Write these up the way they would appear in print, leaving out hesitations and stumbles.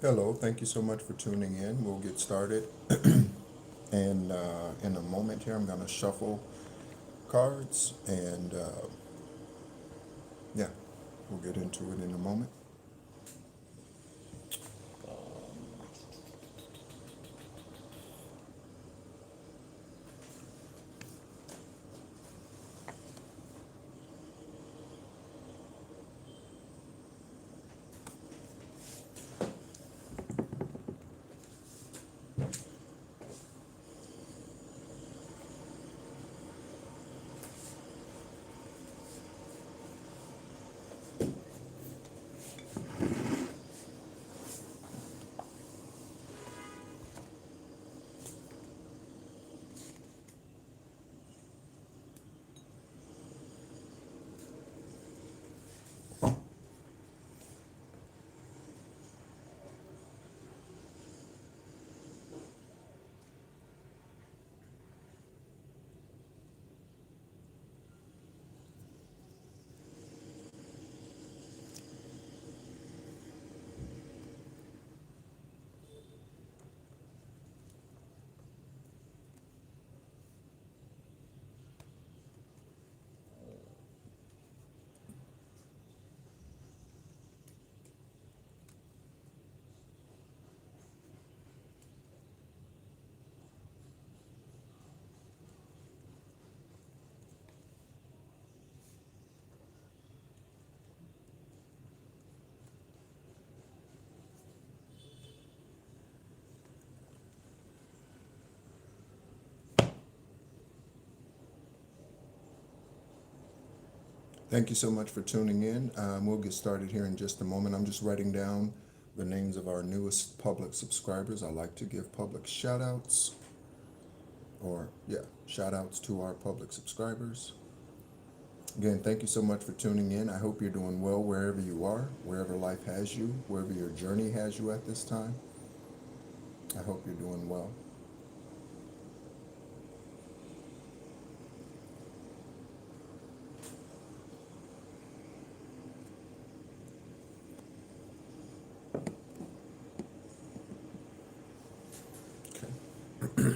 Hello, thank you so much for tuning in. We'll get started. And in a moment here, I'm going to shuffle cards and yeah, we'll get into it in a moment. Thank you so much for tuning in. We'll get started here in just a moment. I'm just writing down the names of our newest public subscribers. I like to give public shout outs, or yeah, shout outs to our public subscribers. Again, thank you so much for tuning in. I hope you're doing well wherever you are, wherever life has you, wherever your journey has you at this time. I hope you're doing well. Okay.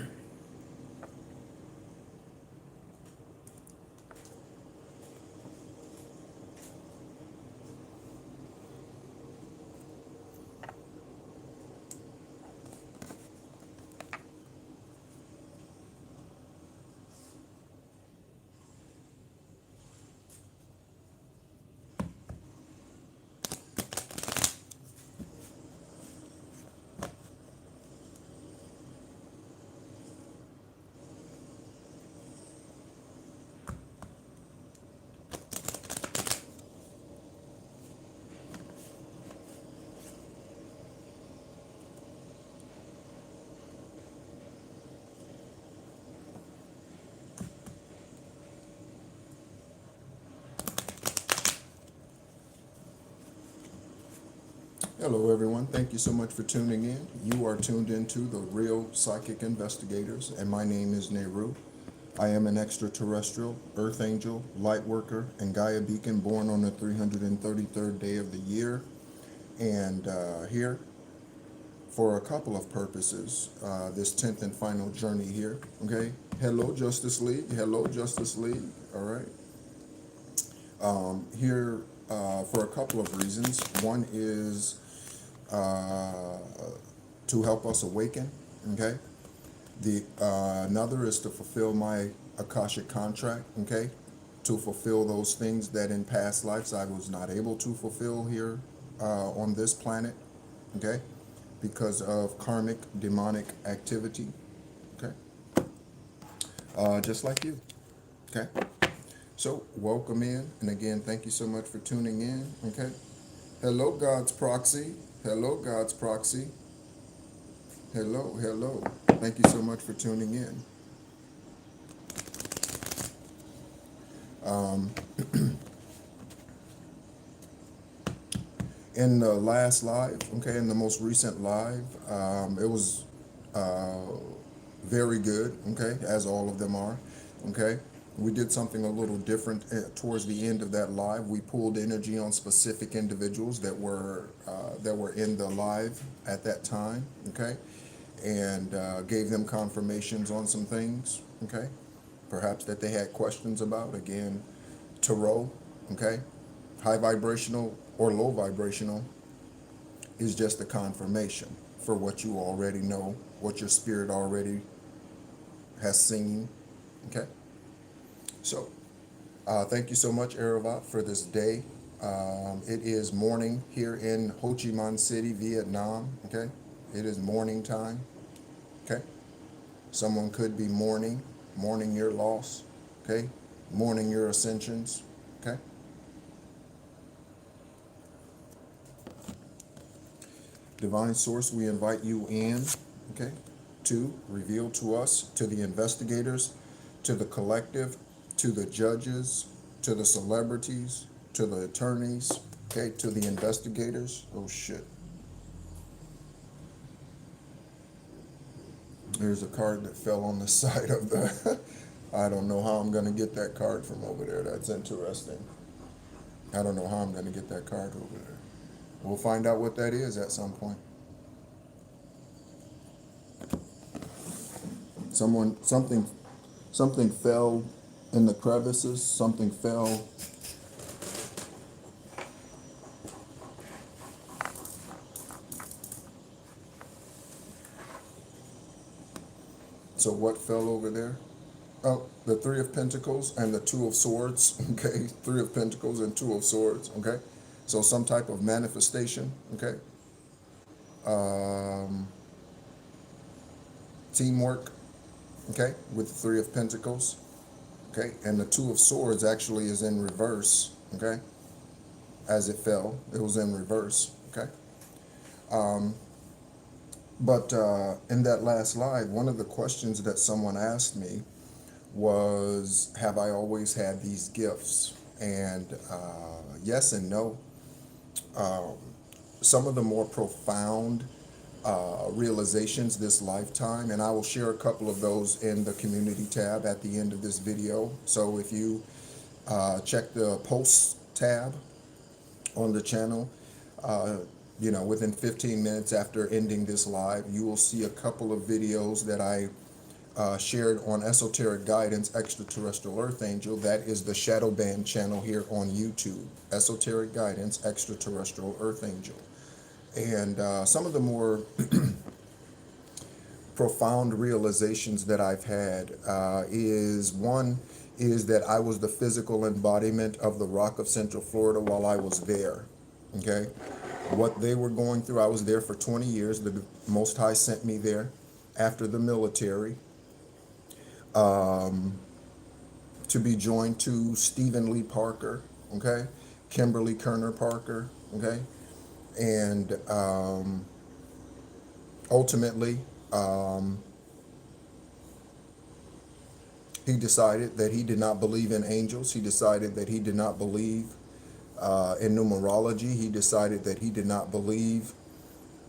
Hello, everyone. Thank you so much for tuning in. You are tuned into the Real Psychic Investigators, and my name is NEHRU. I am an extraterrestrial, earth angel, light worker, and Gaia beacon born on the 333rd day of the year. And here for a couple of purposes, this 10th and final journey here. Okay. Hello, Justice League. Hello, Justice League. All right. Here for a couple of reasons. One is uh, to help us awaken. Okay. The another is to fulfill my Akashic contract. Okay. To fulfill those things that in past lives I was not able to fulfill here on this planet. Okay. Because of karmic demonic activity. Okay. Just like you. Okay. So welcome in, and again, thank you so much for tuning in. Okay. Hello, God's proxy. Hello, God's proxy. Hello, hello. Thank you so much for tuning in. Um, in the last live, okay, in the most recent live, it was uh, very good, okay, as all of them are, okay. We did something a little different towards the end of that live. We pulled energy on specific individuals that were in the live at that time, okay, and gave them confirmations on some things, okay, perhaps that they had questions about. Again, tarot, okay, high vibrational or low vibrational is just a confirmation for what you already know, what your spirit already has seen, okay. So, thank you so much, Aravat, for this day. It is morning here in Ho Chi Minh City, Vietnam, okay? It is morning time, okay? Someone could be mourning your loss, okay? Mourning your ascensions, okay? Divine Source, we invite you in, okay, to reveal to us, to the investigators, to the collective, to the judges, to the celebrities, to the attorneys, okay, to the investigators. Oh shit. There's a card that fell on the side of the, I don't know how I'm going to get that card from over there. That's interesting. I don't know how I'm going to get that card over there. We'll find out what that is at some point. Something fell in the crevices. Something fell. So what fell over there? Oh, the Three of Pentacles and the Two of Swords. Okay, Three of Pentacles and Two of Swords. Okay, so some type of manifestation. Okay, teamwork. Okay, with the Three of Pentacles. Okay, and the Two of Swords actually is in reverse. Okay, as it fell, it was in reverse. Okay, but in that last live, one of the questions that someone asked me was, have I always had these gifts? And yes and no. Some of the more profound realizations this lifetime, and I will share a couple of those in the community tab at the end of this video. So if you check the posts tab on the channel, within 15 minutes after ending this live, you will see a couple of videos that I shared on Esoteric Guidance Extraterrestrial Earth Angel. That is the shadow band channel here on YouTube. Esoteric Guidance Extraterrestrial Earth Angel. And some of the more profound realizations that I've had is that I was the physical embodiment of the Rock of Central Florida while I was there. Okay, what they were going through, I was there for 20 years. The Most High sent me there after the military to be joined to Stephen Lee Parker, okay, Kimberly Kerner Parker, okay, and ultimately he decided that he did not believe in angels. He decided that he did not believe in numerology. He decided that he did not believe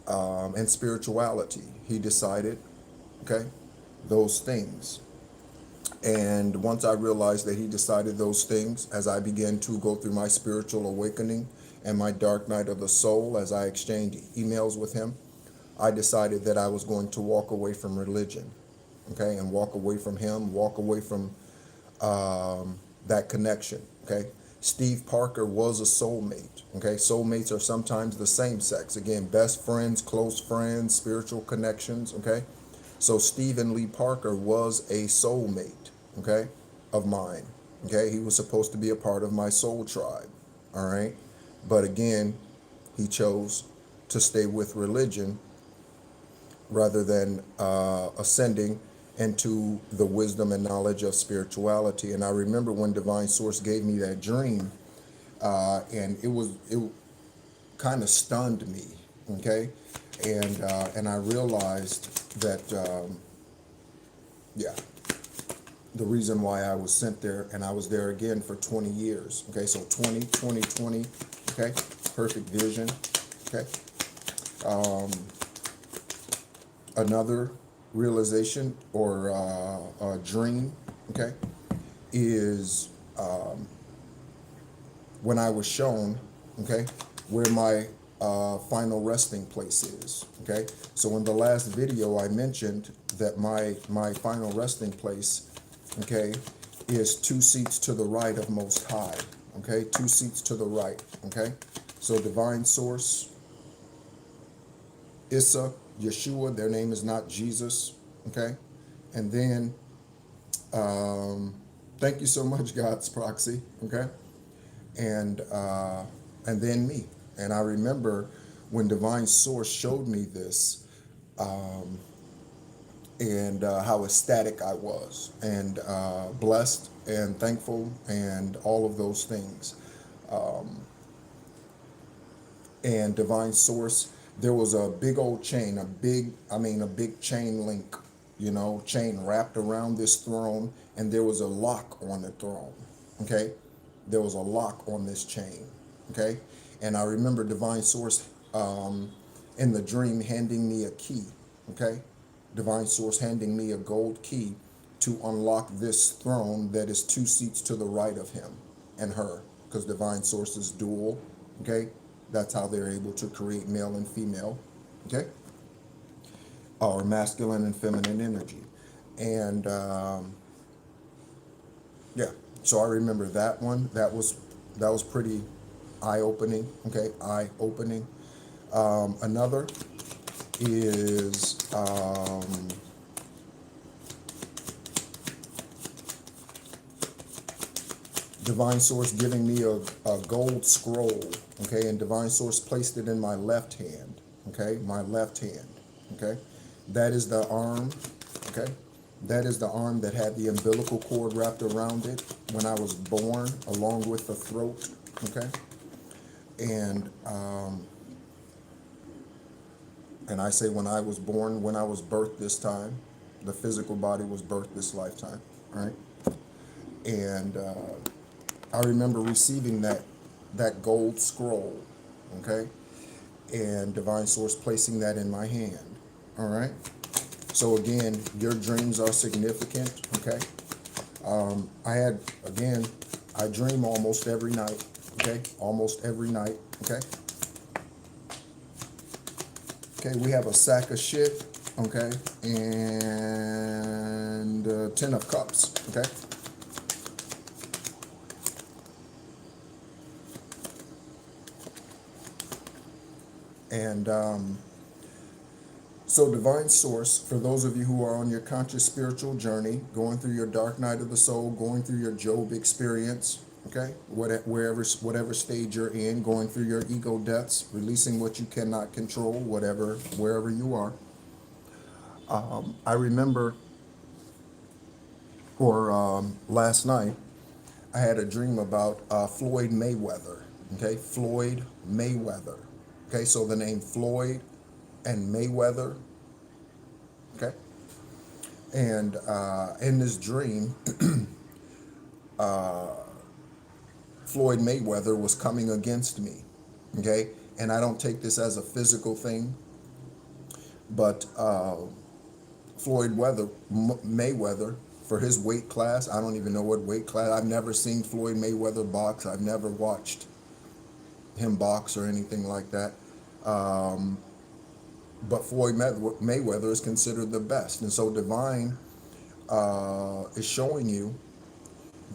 in spirituality. He decided, okay, those things. And once I realized that he decided those things, as I began to go through my spiritual awakening and my dark night of the soul, as I exchanged emails with him, I decided that I was going to walk away from religion, okay, and walk away from him, walk away from that connection, okay. Steve Parker was a soulmate, okay. Soulmates are sometimes the same sex. Again, best friends, close friends, spiritual connections, okay. So Stephen Lee Parker was a soulmate, okay, of mine, okay. He was supposed to be a part of my soul tribe, all right. But again, he chose to stay with religion rather than ascending into the wisdom and knowledge of spirituality. And I remember when Divine Source gave me that dream, and it kind of stunned me, okay? And I realized that, the reason why I was sent there, and I was there again for 20 years, okay? So 20, 20, 20, okay? Perfect vision, okay? Another realization or a dream, okay, is when I was shown, okay, where my final resting place is, okay? So in the last video, I mentioned that my final resting place, okay, is 2 seats to the right of Most High, okay? 2 seats to the right, okay? So Divine Source, Issa, Yeshua, their name is not Jesus, okay? And then, thank you so much, God's proxy, okay? And then me. And I remember when Divine Source showed me this, and how ecstatic I was, and blessed and thankful and all of those things. And Divine Source, there was a big old chain, a big chain link, chain wrapped around this throne, and there was a lock on the throne, okay? There was a lock on this chain, okay? And I remember Divine Source in the dream handing me a key, okay? Divine Source handing me a gold key to unlock this throne that is 2 seats to the right of him and her, because Divine Source is dual, okay? That's how they're able to create male and female, okay? Or masculine and feminine energy. And yeah, so I remember that one. That was pretty eye-opening, okay? Eye-opening. Another is Divine Source giving me a gold scroll, okay? And Divine Source placed it in my left hand, okay? My left hand, okay? That is the arm, okay? That is the arm that had the umbilical cord wrapped around it when I was born, along with the throat, okay? And I say when I was born, when I was birthed this time, the physical body was birthed this lifetime, right? And I remember receiving that gold scroll, okay? And Divine Source placing that in my hand, all right? So again, your dreams are significant, okay? I dream almost every night, okay? Almost every night, okay? Okay, we have a sack of shit, okay? And 10 of cups, okay? And so Divine Source, for those of you who are on your conscious spiritual journey, going through your dark night of the soul, going through your Job experience, okay, whatever stage you're in, going through your ego deaths, releasing what you cannot control, wherever you are. I remember, last night, I had a dream about Floyd Mayweather, okay, Floyd Mayweather, okay, so the name Floyd and Mayweather, okay, and in this dream, Floyd Mayweather was coming against me, okay, and I don't take this as a physical thing, but Mayweather, for his weight class, I don't even know what weight class, I've never seen Floyd Mayweather box, I've never watched him box or anything like that. But Floyd Mayweather is considered the best. And so Divine is showing you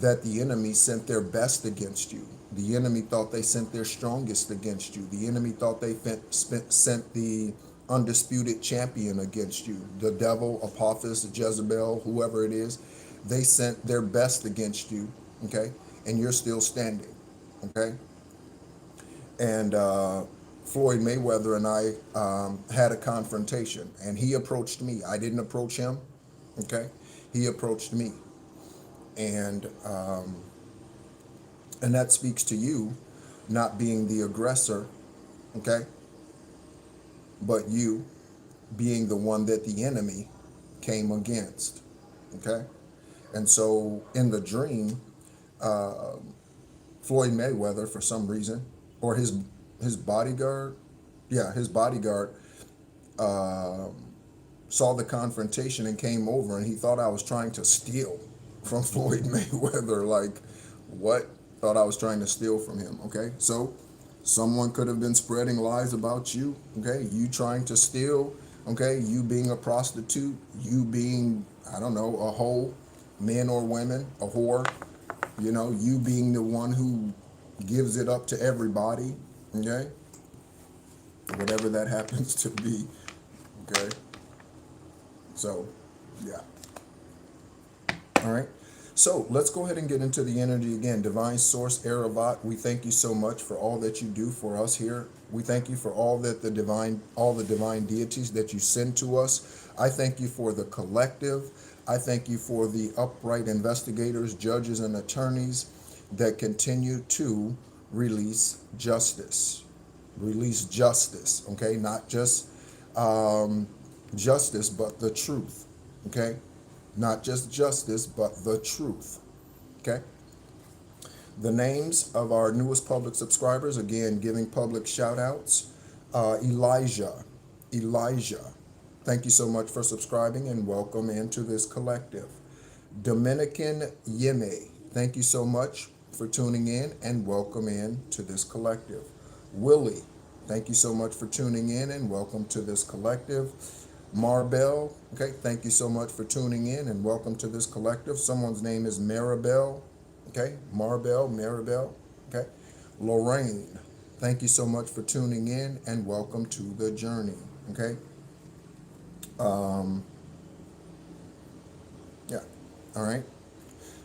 that the enemy sent their best against you. The enemy thought they sent their strongest against you. The enemy thought they sent the undisputed champion against you. The devil, Apophis, Jezebel, whoever it is, they sent their best against you, okay? And you're still standing, okay? And Floyd Mayweather and I had a confrontation, and he approached me. I didn't approach him, okay? He approached me. And that speaks to you not being the aggressor, okay? But you being the one that the enemy came against, okay? And so in the dream, Floyd Mayweather, for some reason, or his bodyguard, his bodyguard saw the confrontation and came over, and he thought I was trying to steal from Floyd Mayweather. Like, what? Thought I was trying to steal from him. Okay, so someone could have been spreading lies about you. Okay, you trying to steal. Okay, you being a prostitute, you being, I don't know, a hoe, men or women, a whore. You know, you being the one who gives it up to everybody. Okay, whatever that happens to be. Okay, so yeah. All right. So let's go ahead and get into the energy again. Divine Source, Eravat, we thank you so much for all that you do for us here. We thank you for all the divine deities that you send to us. I thank you for the collective. I thank you for the upright investigators, judges, and attorneys that continue to release justice. Release justice, okay? Not just justice, but the truth, okay? Not just justice, but the truth. Okay? The names of our newest public subscribers, again, giving public shout outs. Elijah. Thank you so much for subscribing and welcome into this collective. Dominican Yeme. Thank you so much for tuning in and welcome in to this collective. Willie. Thank you so much for tuning in and welcome to this collective. Marbell, okay, thank you so much for tuning in and welcome to this collective. Someone's name is Maribel, okay, Maribel, okay. Lorraine, thank you so much for tuning in and welcome to the journey, okay. Yeah, all right.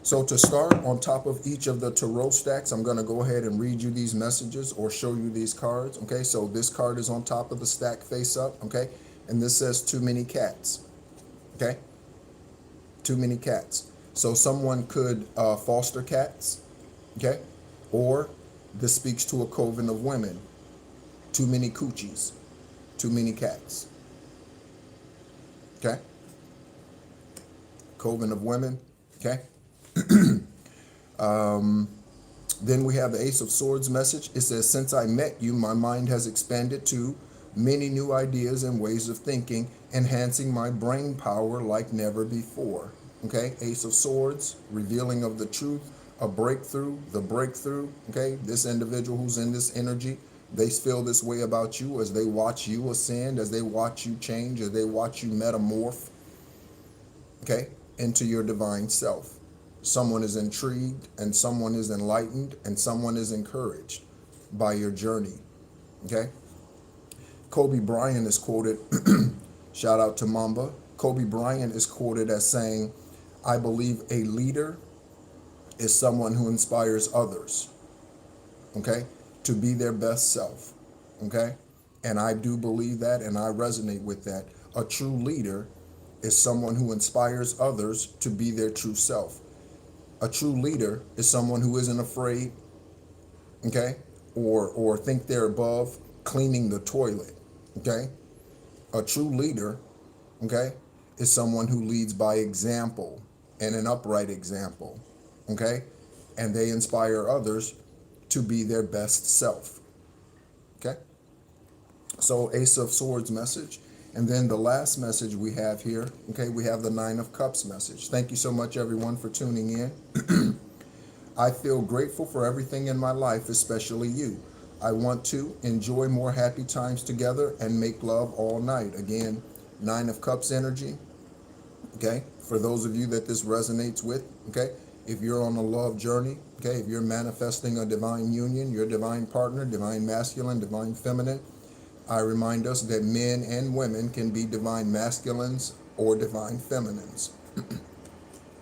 So to start, on top of each of the tarot stacks, I'm going to go ahead and read you these messages or show you these cards, okay. So this card is on top of the stack face up, okay. And this says too many cats, okay? Too many cats. So someone could foster cats, okay? Or this speaks to a coven of women. Too many coochies, too many cats, okay? Coven of women, okay? Then we have the Ace of Swords message. It says, since I met you, my mind has expanded to many new ideas and ways of thinking, enhancing my brain power like never before. Okay, Ace of Swords, revealing of the truth, a breakthrough, the breakthrough. Okay, this individual who's in this energy, they feel this way about you as they watch you ascend, as they watch you change, as they watch you metamorph, okay, into your divine self. Someone is intrigued and someone is enlightened and someone is encouraged by your journey, okay? Kobe Bryant is quoted, shout out to Mamba. Kobe Bryant is quoted as saying, I believe a leader is someone who inspires others, okay, to be their best self, okay? And I do believe that and I resonate with that. A true leader is someone who inspires others to be their true self. A true leader is someone who isn't afraid, okay, or think they're above cleaning the toilet. Okay, a true leader, okay, is someone who leads by example and an upright example, okay, and they inspire others to be their best self, okay. So Ace of Swords message, and then the last message we have here, okay, we have the Nine of Cups message. Thank you so much, everyone, for tuning in. I feel grateful for everything in my life, especially you. I want to enjoy more happy times together and make love all night. Again, Nine of Cups energy, okay? For those of you that this resonates with, okay? If you're on a love journey, okay? If you're manifesting a divine union, your divine partner, divine masculine, divine feminine, I remind us that men and women can be divine masculines or divine feminines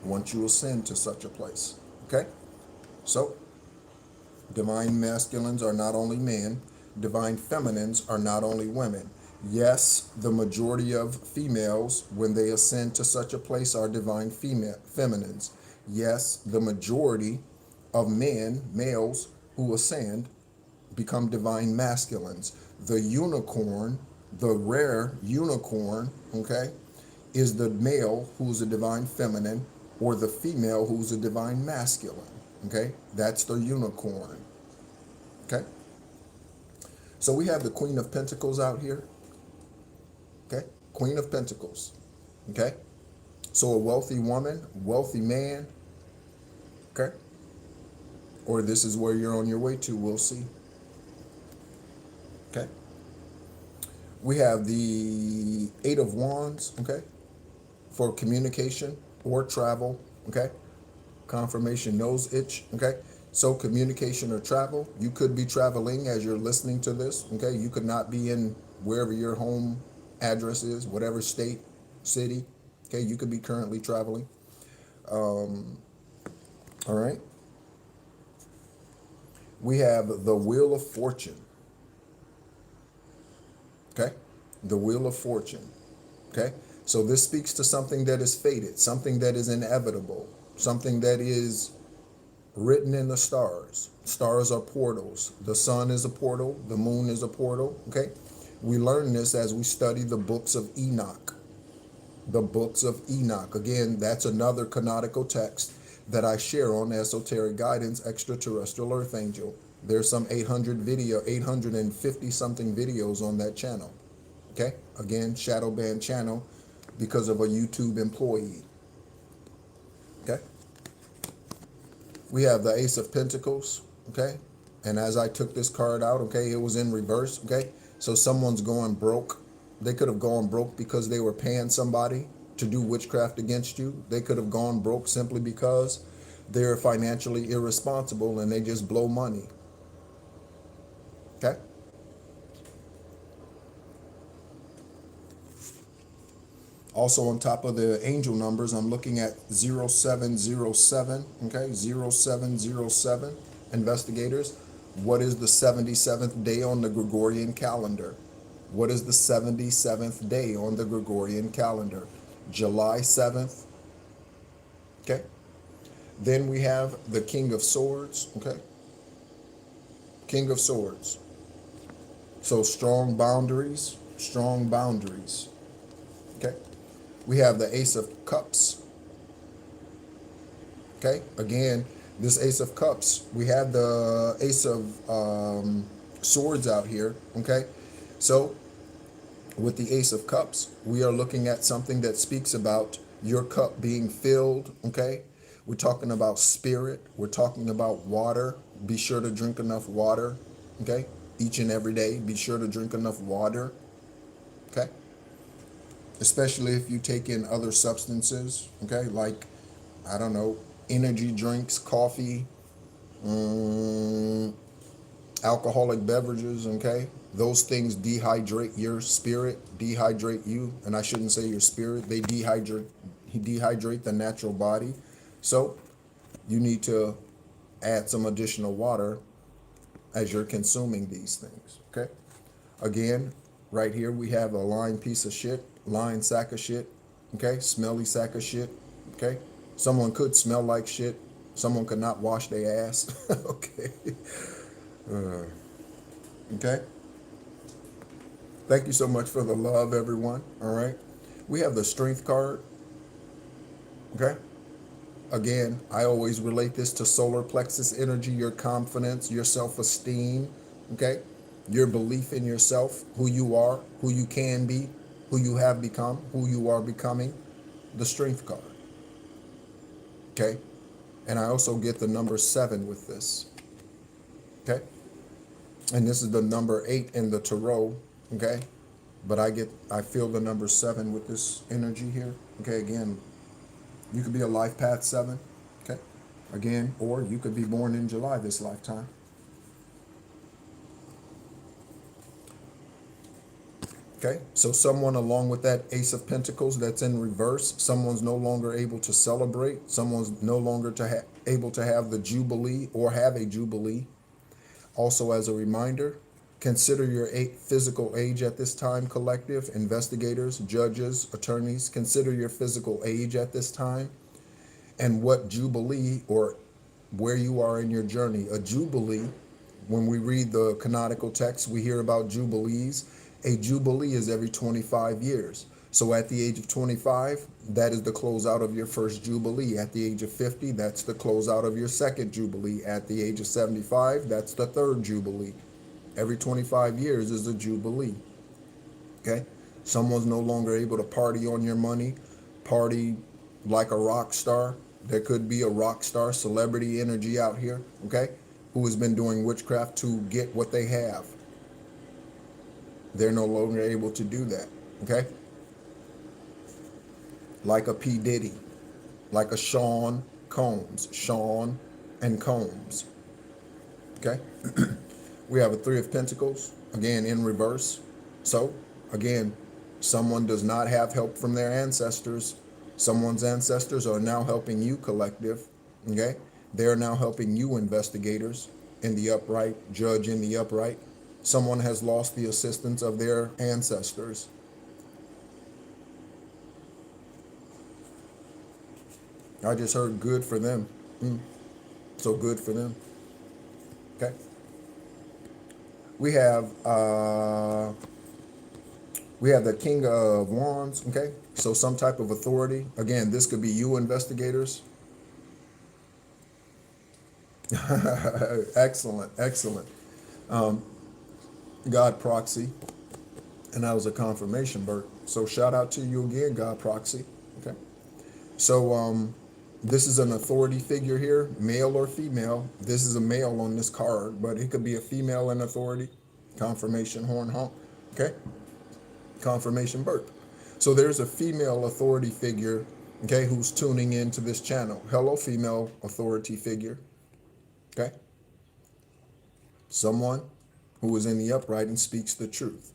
once you ascend to such a place, okay? So, divine masculines are not only men, divine feminines are not only women. Yes, the majority of females, when they ascend to such a place, are divine feminines. Yes, the majority of men, males, who ascend become divine masculines. The unicorn, the rare unicorn, okay, is the male who's a divine feminine or the female who's a divine masculine. Okay, that's the unicorn. Okay, so we have the Queen of Pentacles out here. Okay, Queen of Pentacles. Okay, so a wealthy woman, wealthy man, Okay? Or this is where you're on your way to. We'll see. Okay? We have the Eight of Wands, okay, for communication or travel, okay? Confirmation nose itch, okay? So communication or travel, you could be traveling as you're listening to this, okay? You could not be in wherever your home address is, whatever state, city, okay? You could be currently traveling. All right? We have the Wheel of Fortune, okay? The Wheel of Fortune, okay? So this speaks to something that is fated, something that is inevitable, something that is written in the stars. Stars are portals. The sun is a portal. The moon is a portal, okay? We learn this as we study the books of Enoch. The books of Enoch. Again, that's another canonical text that I share on Esoteric Guidance, Extraterrestrial Earth Angel. There's some 850 something videos on that channel. Okay? Again, shadow ban channel because of a YouTube employee. Okay? We have the Ace of Pentacles. Okay? And as I took this card out, okay, it was in reverse. Okay? So someone's going broke. They could have gone broke because they were paying somebody to do witchcraft against you. They could have gone broke simply because they're financially irresponsible and they just blow money. Okay? Also on top of the angel numbers, I'm looking at 0707, okay? 0707, investigators. What is the 77th day on the Gregorian calendar? What is the 77th day on the Gregorian calendar? July 7th, okay? Then we have the King of Swords, okay? King of Swords. So strong boundaries, okay? We have the Ace of Cups, okay? Again, this Ace of Cups, we have the Ace of Swords out here, okay? So with the Ace of Cups, we are looking at something that speaks about your cup being filled, okay? We're talking about spirit. We're talking about water. Be sure to drink enough water, okay? Each and every day, be sure to drink enough water, okay? Especially if you take in other substances, okay? Like, I don't know, energy drinks, coffee, alcoholic beverages, okay? Those things dehydrate your spirit, dehydrate you, and I shouldn't say your spirit. They dehydrate the natural body. So you need to add some additional water as you're consuming these things, okay? Again, right here we have a lying piece of shit, lying sack of shit, okay? Smelly sack of shit, okay? Someone could smell like shit. Someone could not wash their ass, okay? Okay? Thank you so much for the love, everyone, all right? We have the Strength card, okay? Again, I always relate this to solar plexus energy, your confidence, your self-esteem, okay? Your belief in yourself, who you are, who you can be, who you have become, who you are becoming, the Strength card, okay? And I also get the number 7 with this, okay? And this is the number 8 in the tarot, okay? But I feel the number 7 with this energy here, okay? Again, you could be a life path 7, okay? Again, or you could be born in July this lifetime. Okay, so someone along with that Ace of Pentacles that's in reverse, someone's no longer able to celebrate. Someone's no longer able to have the Jubilee or have a Jubilee. Also, as a reminder, consider your physical age at this time, collective, investigators, judges, attorneys. Consider your physical age at this time and what Jubilee or where you are in your journey. A Jubilee, when we read the canonical text, we hear about Jubilees. A Jubilee is every 25 years. So at the age of 25, that is the closeout of your first Jubilee. At the age of 50, that's the closeout of your second Jubilee. At the age of 75, that's the third Jubilee. Every 25 years is a Jubilee, okay? Someone's no longer able to party on your money, party like a rock star. There could be a rock star celebrity energy out here, okay, who has been doing witchcraft to get what they have. They're no longer able to do that, okay? Like a P. Diddy, like a Sean Combs, Sean and Combs, okay? We have a Three of Pentacles, again, in reverse. So, again, someone does not have help from their ancestors. Someone's ancestors are now helping you, collective, okay? They're now helping you, investigators, in the upright, judge in the upright. Someone has lost the assistance of their ancestors. I just heard good for them. So good for them. Okay. We have the King of Wands. Okay. So some type of authority. Again, this could be you, investigators. Excellent, excellent. God proxy, and that was a confirmation, Bert. So shout out to you again, God proxy. Okay. So this is an authority figure here, male or female. This is a male on this card, but it could be a female in authority. Confirmation horn honk. Okay. Confirmation Bert. So there's a female authority figure, okay, who's tuning into this channel. Hello, female authority figure. Okay. Someone who is in the upright and speaks the truth.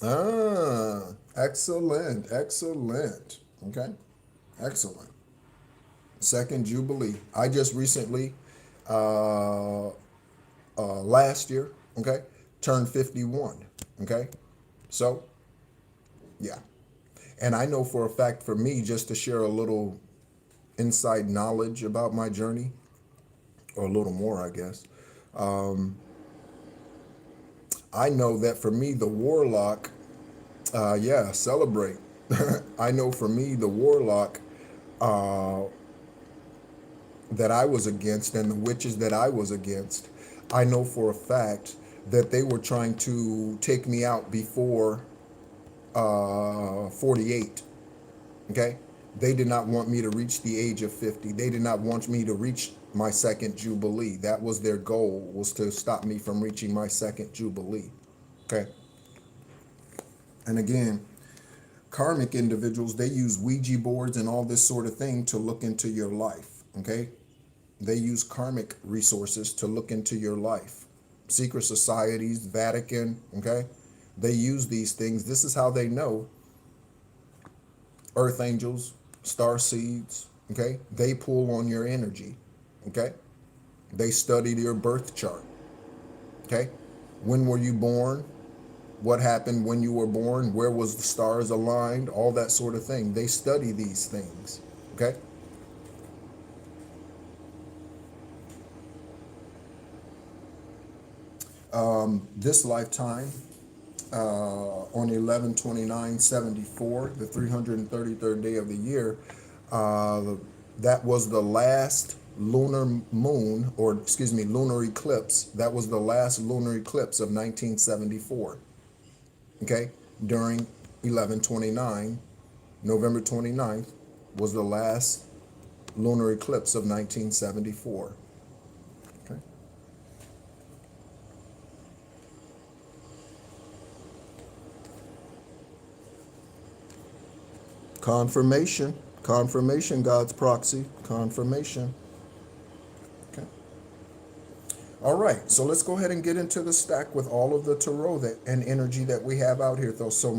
Ah, excellent, excellent. Okay, excellent. Second Jubilee. I just recently, last year, okay, turned 51. Okay, so, yeah. And I know for a fact, for me, just to share a little inside knowledge about my journey, or a little more, I guess. I know that for me, the warlock, yeah, celebrate. I know for me, the warlock that I was against and the witches that I was against, I know for a fact that they were trying to take me out before 48. Okay? They did not want me to reach the age of 50. They did not want me to reach my second Jubilee. That was their goal, was to stop me from reaching my second Jubilee. Okay? And again, karmic individuals, they use Ouija boards and all this sort of thing to look into your life. Okay? They use karmic resources to look into your life. Secret societies, Vatican, okay? They use these things. This is how they know. Earth angels, star seeds, okay? They pull on your energy, okay? They study your birth chart, okay? When were you born? What happened when you were born? Where was the stars aligned? All that sort of thing. They study these things, okay? This lifetime, on 11/29/74, the 333rd day of the year, that was the last lunar moon, or excuse me, lunar eclipse. That was the last lunar eclipse of 1974. Okay, during 11/29, November 29th was the last lunar eclipse of 1974. Okay. Confirmation, confirmation, God's proxy, confirmation. Okay. All right, so let's go ahead and get into the stack with all of the tarot and energy that we have out here, though, so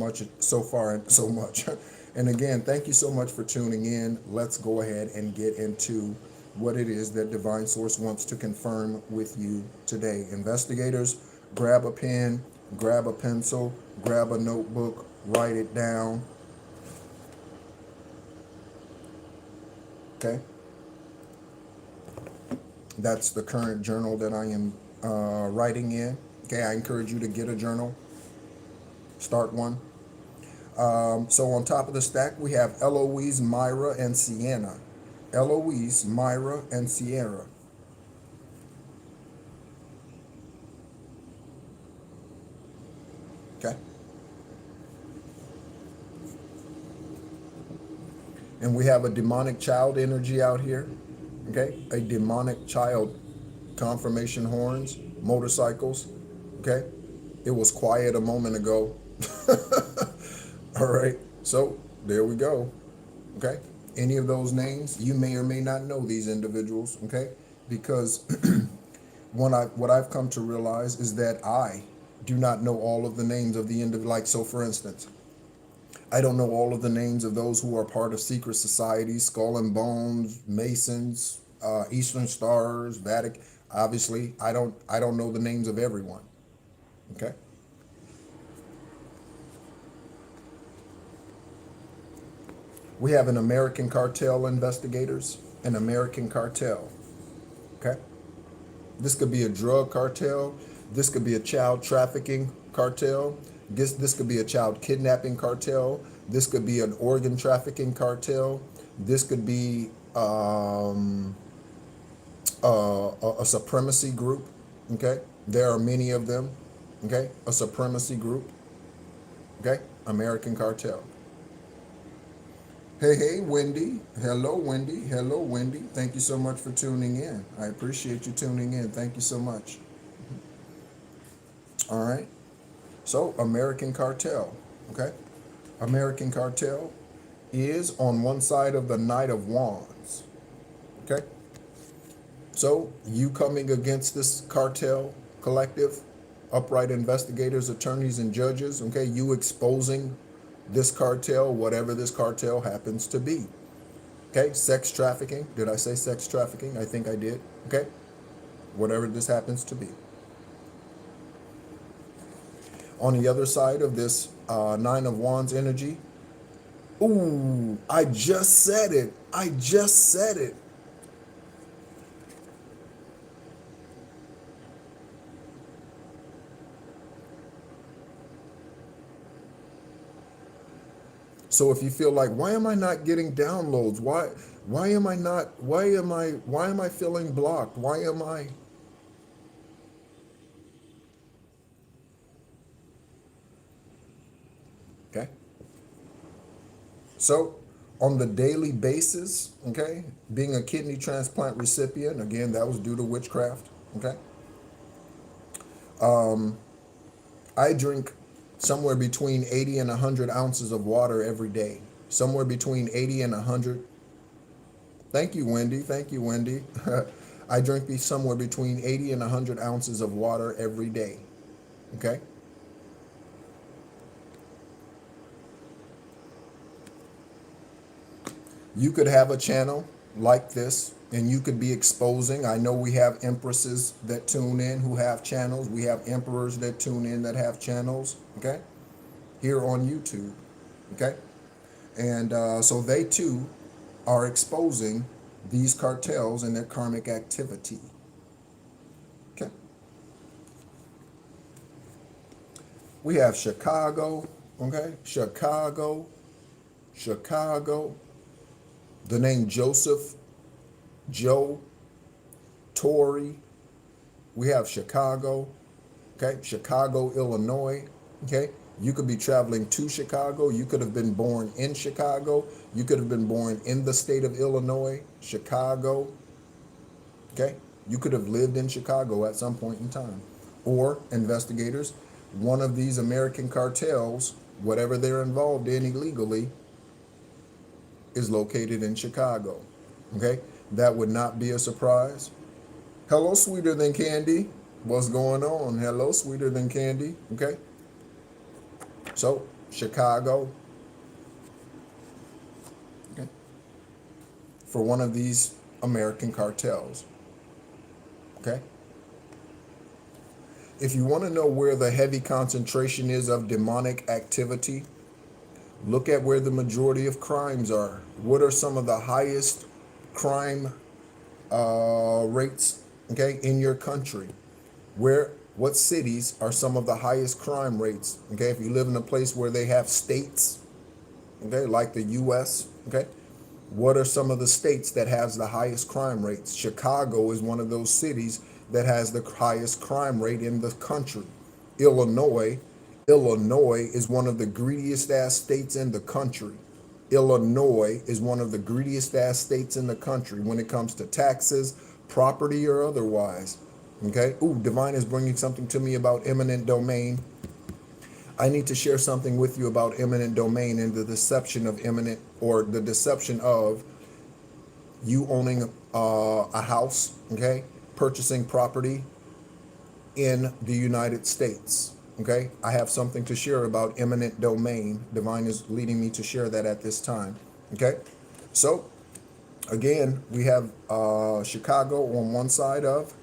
far and so much. And again, thank you so much for tuning in. Let's go ahead and get into what it is that Divine Source wants to confirm with you today. Investigators, grab a pen, grab a pencil, grab a notebook, write it down. Okay, that's the current journal that I am writing in. Okay, I encourage you to get a journal, start one. So on top of the stack, we have Eloise, Myra, and Sienna. Eloise, Myra, and Sierra. Okay. And we have a demonic child energy out here. Okay, a demonic child, confirmation horns, motorcycles. Okay, it was quiet a moment ago. All right, so there we go. Okay, any of those names, you may or may not know these individuals. Okay, because what I've come to realize is that I do not know all of the names of the individual. Like, so for instance, I don't know all of the names of those who are part of secret societies, Skull and Bones, Masons, Eastern Stars, Vatican. Obviously, I don't know the names of everyone. Okay. We have an American cartel investigators, an American cartel. Okay. This could be a drug cartel. This could be a child trafficking cartel. This could be a child kidnapping cartel. This could be an organ trafficking cartel. This could be a supremacy group. Okay, there are many of them. Okay, a supremacy group. Okay, American cartel. Hey, hey, Wendy. Hello, Wendy. Hello, Wendy. Thank you so much for tuning in. I appreciate you tuning in. Thank you so much. All right. So, American cartel. Okay. American cartel is on one side of the Knight of Wands. Okay. So, you coming against this cartel collective, upright investigators, attorneys, and judges. Okay. You exposing this cartel, whatever this cartel happens to be. Okay, sex trafficking. Did I say sex trafficking? I think I did. Okay, whatever this happens to be. On the other side of this Nine of Wands energy, ooh, I just said it. I just said it. So if you feel like, why am I not getting downloads? Why am I feeling blocked? Why am I? Okay. So on the daily basis, okay, being a kidney transplant recipient, again, that was due to witchcraft. Okay. I drink somewhere between 80 and 100 ounces of water every day. Somewhere between 80 and 100. Thank you, Wendy. Thank you, Wendy. I drink somewhere between 80 and 100 ounces of water every day. Okay? You could have a channel like this and you could be exposing. I know we have empresses that tune in who have channels. We have emperors that tune in that have channels. Okay? Here on YouTube. Okay? And so they too are exposing these cartels and their karmic activity. Okay. We have Chicago. Okay. Chicago. The name Joseph, Joe, Tory. We have Chicago. Okay. Chicago, Illinois. Okay. You could be traveling to Chicago. You could have been born in Chicago. You could have been born in the state of Illinois, Chicago. Okay? You could have lived in Chicago at some point in time. Or, investigators, one of these American cartels, whatever they're involved in illegally, is located in Chicago. Okay? That would not be a surprise. Hello, Sweeter Than Candy. What's going on? Hello, Sweeter Than Candy. Okay? So, Chicago, okay, for one of these American cartels, okay? If you want to know where the heavy concentration is of demonic activity, look at where the majority of crimes are. What are some of the highest crime rates, okay, in your country? What cities are some of the highest crime rates? Okay, if you live in a place where they have states, okay, like the U.S., okay, what are some of the states that has the highest crime rates? Chicago is one of those cities that has the highest crime rate in the country. Illinois is one of the greediest ass states in the country. Illinois is one of the greediest ass states in the country when it comes to taxes, property, or otherwise. Okay? Ooh, Divine is bringing something to me about eminent domain. I need to share something with you about eminent domain and the deception of eminent, or the deception of you owning a house, okay? Purchasing property in the United States, okay? I have something to share about eminent domain. Divine is leading me to share that at this time, okay? So, again, we have Chicago on one side of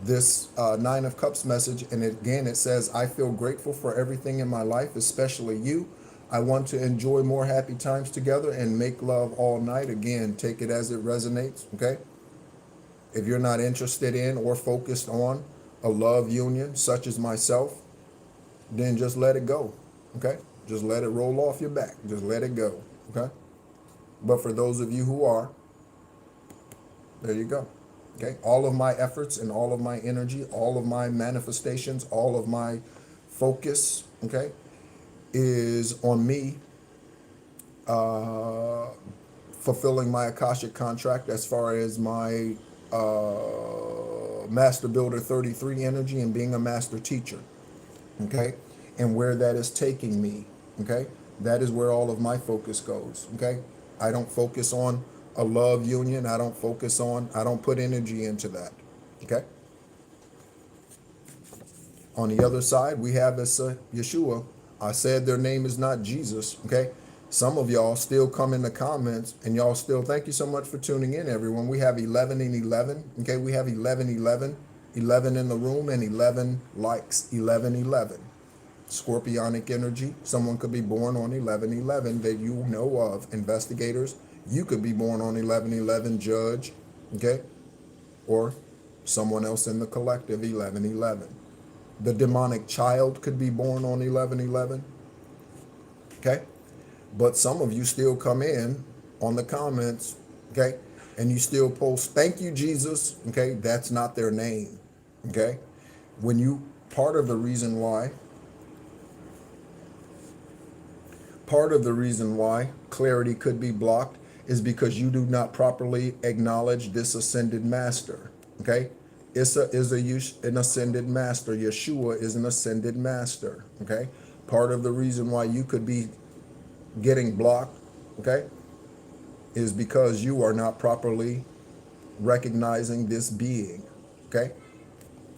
this Nine of Cups message, and again it says, I feel grateful for everything in my life, especially you. I want to enjoy more happy times together and make love all night. Again, take it as it resonates, okay? If you're not interested in or focused on a love union such as myself, then just let it go, okay? Just let it roll off your back. Just let it go, okay? But for those of you who are, there you go. Okay, all of my efforts and all of my energy, all of my manifestations, all of my focus, okay, is on me fulfilling my Akashic contract as far as my Master Builder 33 energy and being a master teacher, okay, and where that is taking me, okay, that is where all of my focus goes, okay. I don't focus on a love union. I don't put energy into that, okay? On the other side, we have this Yeshua. I said their name is not Jesus, okay? Some of y'all still come in the comments, and y'all still, thank you so much for tuning in, everyone. We have 11 and 11, okay? We have 11, 11, 11 in the room, and 11 likes, 11, 11. Scorpionic energy. Someone could be born on 11, 11 that you know of. Investigators. You could be born on 11/11, judge, okay? Or someone else in the collective, 11/11. The demonic child could be born on 11/11, okay? But some of you still come in on the comments, okay? And you still post, thank you, Jesus, okay? That's not their name, okay? Part of the reason why clarity could be blocked is because you do not properly acknowledge this ascended master, okay? Issa is an ascended master. Yeshua is an ascended master, okay? Part of the reason why you could be getting blocked, okay, is because you are not properly recognizing this being, okay?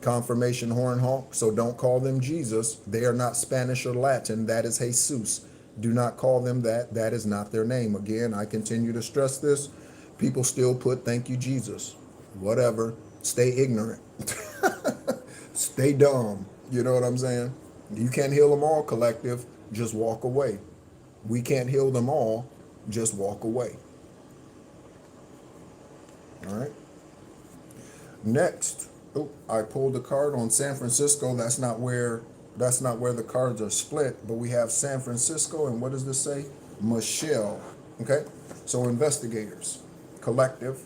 Confirmation horn honk, so don't call them Jesus. They are not Spanish or Latin. That is Jesus. Do not call them that. That is not their name. Again, I continue to stress this. People still put thank you, Jesus. Whatever. Stay ignorant. Stay dumb. You know what I'm saying? You can't heal them all, collective. Just walk away. We can't heal them all. Just walk away. All right. Next. Oh, I pulled a card on San Francisco. That's not where the cards are split, but we have San Francisco, and what does this say? Michelle, okay? So investigators, collective,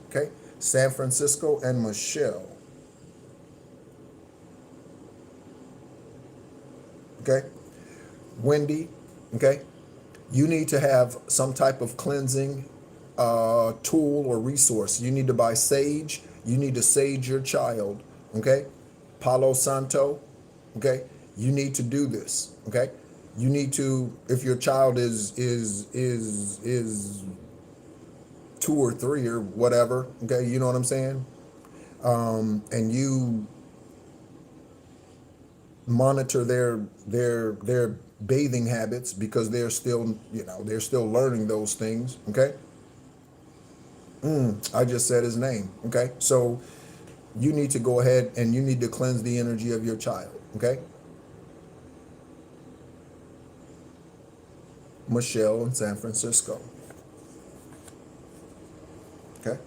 okay? San Francisco and Michelle, okay? Wendy, okay? You need to have some type of cleansing tool or resource. You need to buy sage. You need to sage your child, okay? Palo Santo, okay? You need to do this, okay? You need to, if your child is 2 or 3 or whatever, okay, you know what I'm saying? And you monitor their bathing habits because they're still, they're still learning those things, okay? I just said his name, okay? So you need to go ahead and you need to cleanse the energy of your child, okay? Michelle in San Francisco. Okay.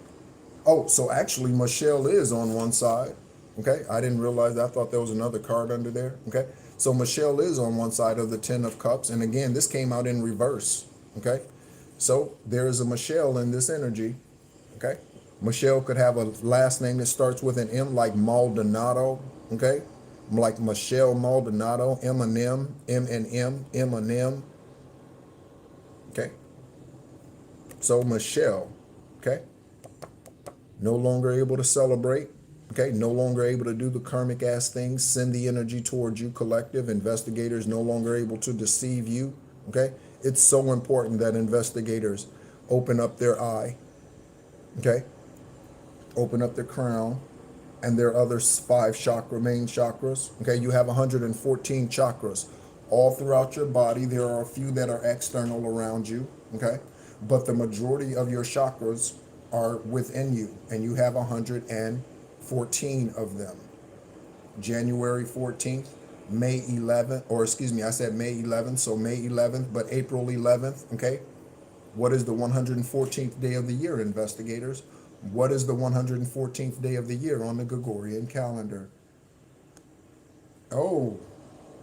Oh, so actually Michelle is on one side. Okay. I didn't realize that. I thought there was another card under there. Okay. So Michelle is on one side of the 10 of Cups. And again, this came out in reverse. Okay. So there is a Michelle in this energy. Okay. Michelle could have a last name that starts with an M, like Maldonado. Okay. Like Michelle Maldonado, Eminem, M&M, Eminem. Okay. So Michelle, okay, no longer able to celebrate, okay, no longer able to do the karmic ass things, send the energy towards you, collective. Investigators no longer able to deceive you, okay. It's so important that investigators open up their eye, okay, open up their crown and their other five main chakras, okay. You have 114 chakras all throughout your body. There are a few that are external around you, okay, but the majority of your chakras are within you, and you have 114 of them. January 14th, May 11th, or excuse me, I said May 11th, so May 11th, but April 11th, okay? What is the 114th day of the year, investigators? What is the 114th day of the year on the Gregorian calendar? Oh,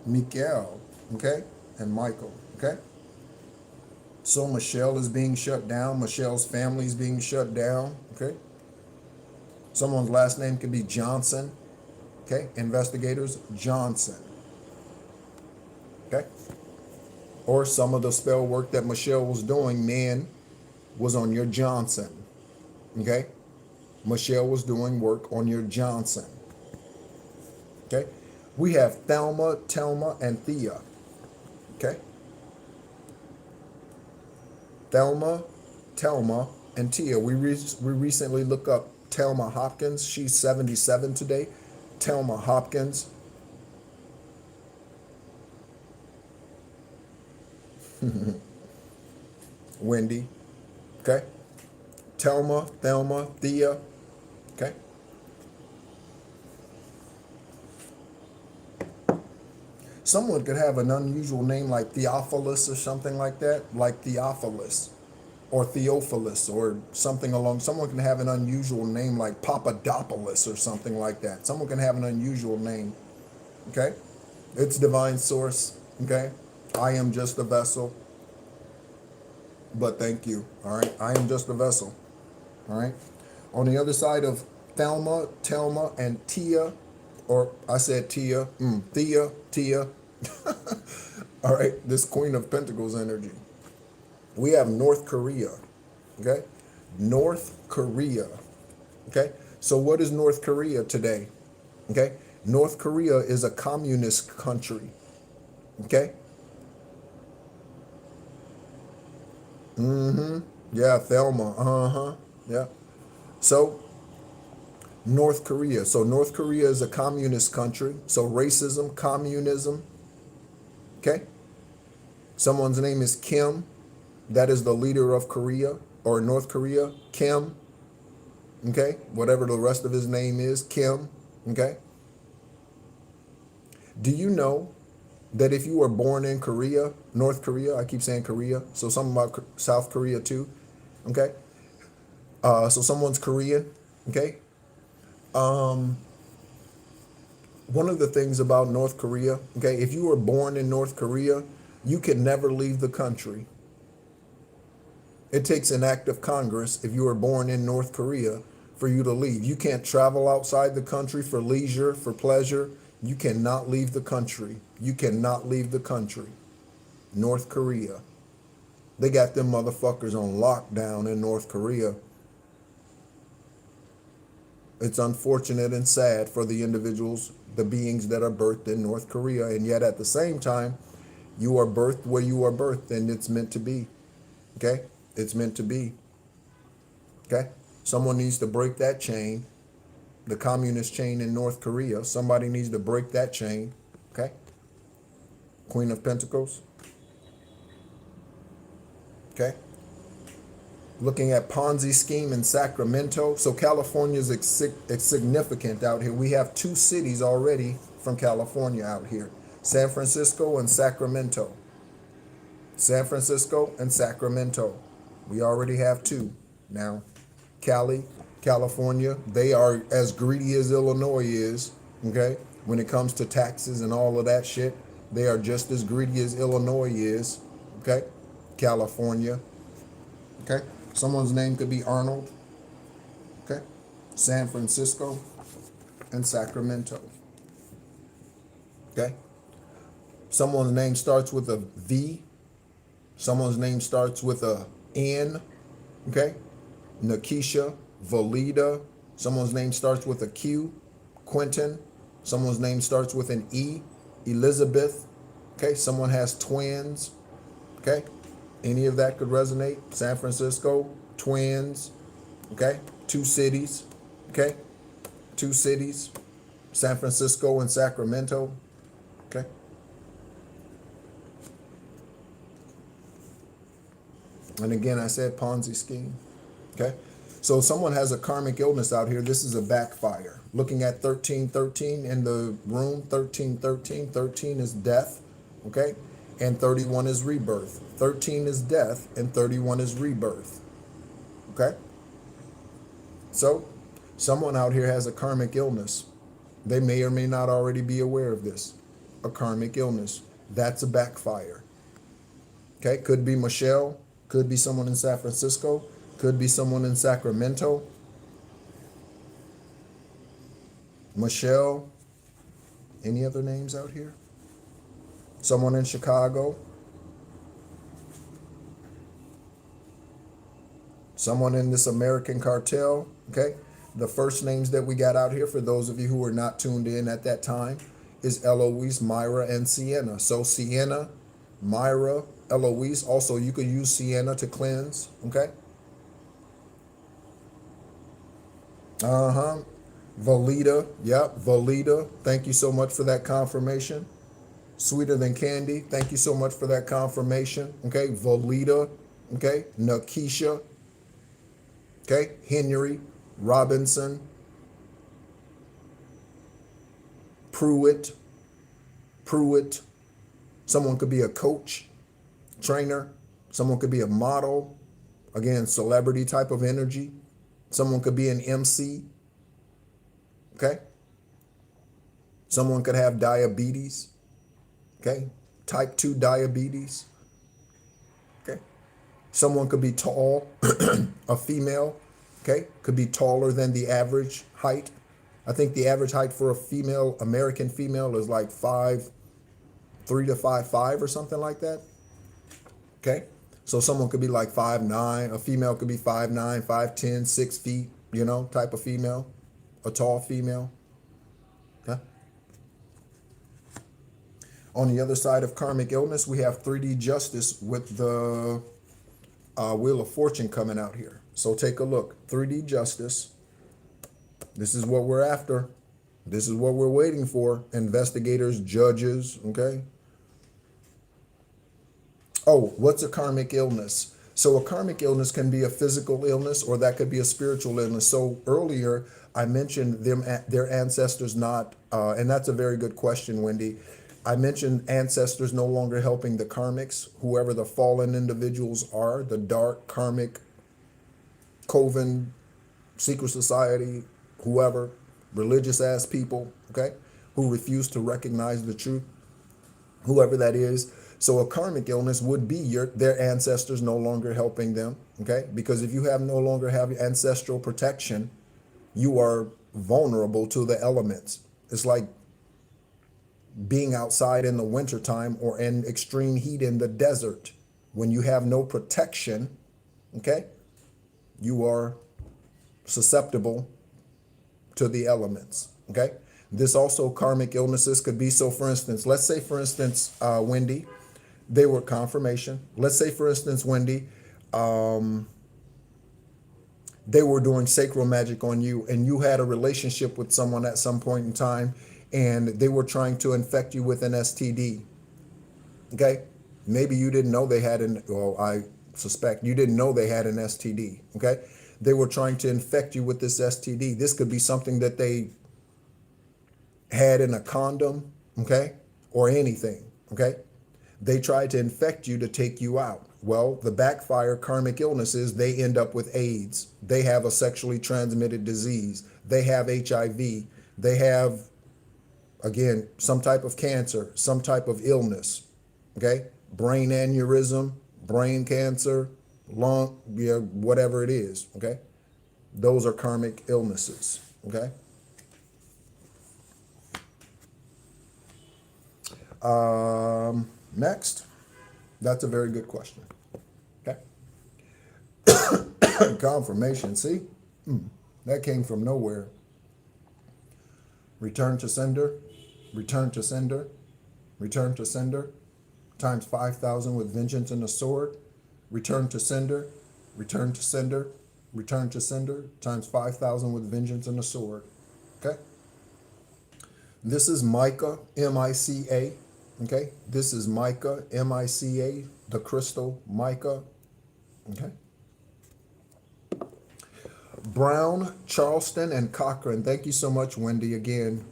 Mikael, okay, and Michael, okay? So Michelle is being shut down. Michelle's family is being shut down, okay? Someone's last name could be Johnson, okay? Investigators, Johnson, okay? Or some of the spell work that Michelle was doing, man, was on your Johnson, okay? Michelle was doing work on your Johnson, okay? We have Thelma, Telma, and Thea, okay? Thelma, Telma, and Tia. We recently looked up Telma Hopkins. She's 77 today. Telma Hopkins. Wendy. Okay. Telma, Thelma, Thea. Okay. Someone could have an unusual name like Theophilus or something like that, like Theophilus or Theophilus or something along. Someone can have an unusual name like Papadopoulos or something like that. Someone can have an unusual name, okay? It's divine source, okay? I am just a vessel, but thank you, all right? I am just a vessel, all right? On the other side of Thelma, Telma, and Tia, or I said Tia, Tia. All right, this Queen of Pentacles energy. We have North Korea, okay? North Korea, okay? So what is North Korea today, okay? North Korea is a communist country, okay? Yeah, Thelma, yeah. So North Korea. So North Korea is a communist country. So racism, communism, okay? Someone's name is Kim. That is the leader of Korea or North Korea. Kim, okay? Whatever the rest of his name is, Kim, okay? Do you know that if you were born in Korea, North Korea, I keep saying Korea, so something about South Korea too, okay? So someone's Korean, okay? One of the things about North Korea, okay, if you were born in North Korea, you can never leave the country. It takes an act of Congress if you were born in North Korea for you to leave. You can't travel outside the country for leisure, for pleasure. You cannot leave the country. You cannot leave the country. North Korea. They got them motherfuckers on lockdown in North Korea. It's unfortunate and sad for the individuals, the beings that are birthed in North Korea. And yet at the same time, you are birthed where you are birthed, and it's meant to be. Okay? It's meant to be. Okay? Someone needs to break that chain, the communist chain in North Korea. Somebody needs to break that chain. Okay? Queen of Pentacles. Okay? Looking at Ponzi scheme in Sacramento. So California is significant out here. We have two cities already from California out here. San Francisco and Sacramento. San Francisco and Sacramento. We already have two now. Cali, California, they are as greedy as Illinois is, okay? When it comes to taxes and all of that shit, they are just as greedy as Illinois is, okay? California, okay? Someone's name could be Arnold, okay? San Francisco and Sacramento, okay? Someone's name starts with a V. Someone's name starts with a N. okay? Nakisha, Valida, someone's name starts with a Q, Quentin, someone's name starts with an E, Elizabeth, okay? Someone has twins, okay? Any of that could resonate. San Francisco, twins, okay? Two cities, okay? Two cities, San Francisco and Sacramento, okay? And again, I said Ponzi scheme, okay? So someone has a karmic illness out here. This is a backfire. Looking at 1313 in the room, 1313, 13 is death, okay? And 31 is rebirth. 13 is death and 31 is rebirth, okay? So someone out here has a karmic illness. They may or may not already be aware of this. A karmic illness. That's a backfire. Okay, could be Michelle, could be someone in San Francisco, could be someone in Sacramento. Michelle, any other names out here? Someone in Chicago. Someone in this American cartel, okay? The first names that we got out here, for those of you who were not tuned in at that time, is Eloise, Myra, and Sienna. So Sienna, Myra, Eloise. Also, you could use Sienna to cleanse, okay? Valida, yep, Valida. Thank you so much for that confirmation. Sweeter than candy. Thank you so much for that confirmation. Okay, Valida, okay, Nakisha, okay, Henry, Robinson, Pruitt. Someone could be a coach, trainer. Someone could be a model. Again, celebrity type of energy. Someone could be an MC. Okay. Someone could have diabetes. Okay. Type 2 diabetes. Okay. Someone could be tall, a female. Okay. Could be taller than the average height. I think the average height for a female, American female, is like 5'3" to 5'5" or something like that. Okay. So someone could be like 5'9". A female could be 5'9", 5'10", 6 feet, you know, type of female. A tall female. Okay. On the other side of karmic illness, we have 3D justice with the Wheel of Fortune coming out here. So take a look. 3D justice. This is what we're after. This is what we're waiting for. Investigators, judges, okay? Oh, what's a karmic illness? So a karmic illness can be a physical illness, or that could be a spiritual illness. So earlier I mentioned them, their ancestors not, and that's a very good question, Wendy. I mentioned ancestors no longer helping the karmics, whoever the fallen individuals are, the dark karmic, coven, secret society, whoever, religious ass people, okay, who refuse to recognize the truth, whoever that is. So a karmic illness would be their ancestors no longer helping them, okay? Because if you no longer have ancestral protection, you are vulnerable to the elements. It's like being outside in the wintertime or in extreme heat in the desert. When you have no protection, okay, you are susceptible to the elements, okay? This also, karmic illnesses could be, so for instance, let's say for instance, Wendy, they were confirmation. Let's say for instance, Wendy, they were doing sacral magic on you and you had a relationship with someone at some point in time and they were trying to infect you with an STD, okay? Maybe you didn't know they had I suspect you didn't know they had an STD, okay? They were trying to infect you with this STD. This could be something that they had in a condom, okay? Or anything, okay? They tried to infect you to take you out. Well, the backfire karmic illnesses, they end up with AIDS. They have a sexually transmitted disease. They have HIV. They have, again, some type of cancer, some type of illness, okay? Brain aneurysm, brain cancer, lung, whatever it is, okay? Those are karmic illnesses, okay? Next, that's a very good question, okay? Confirmation, see? That came from nowhere. Return to sender, return to sender, return to sender, times 5,000 with vengeance and a sword. Return to sender, return to sender, return to sender, times 5,000 with vengeance and a sword. Okay? This is Micah, M-I-C-A. Okay? This is Micah, M-I-C-A, the crystal Micah. Okay? Brown, Charleston, and Cochran. Thank you so much, Wendy, again.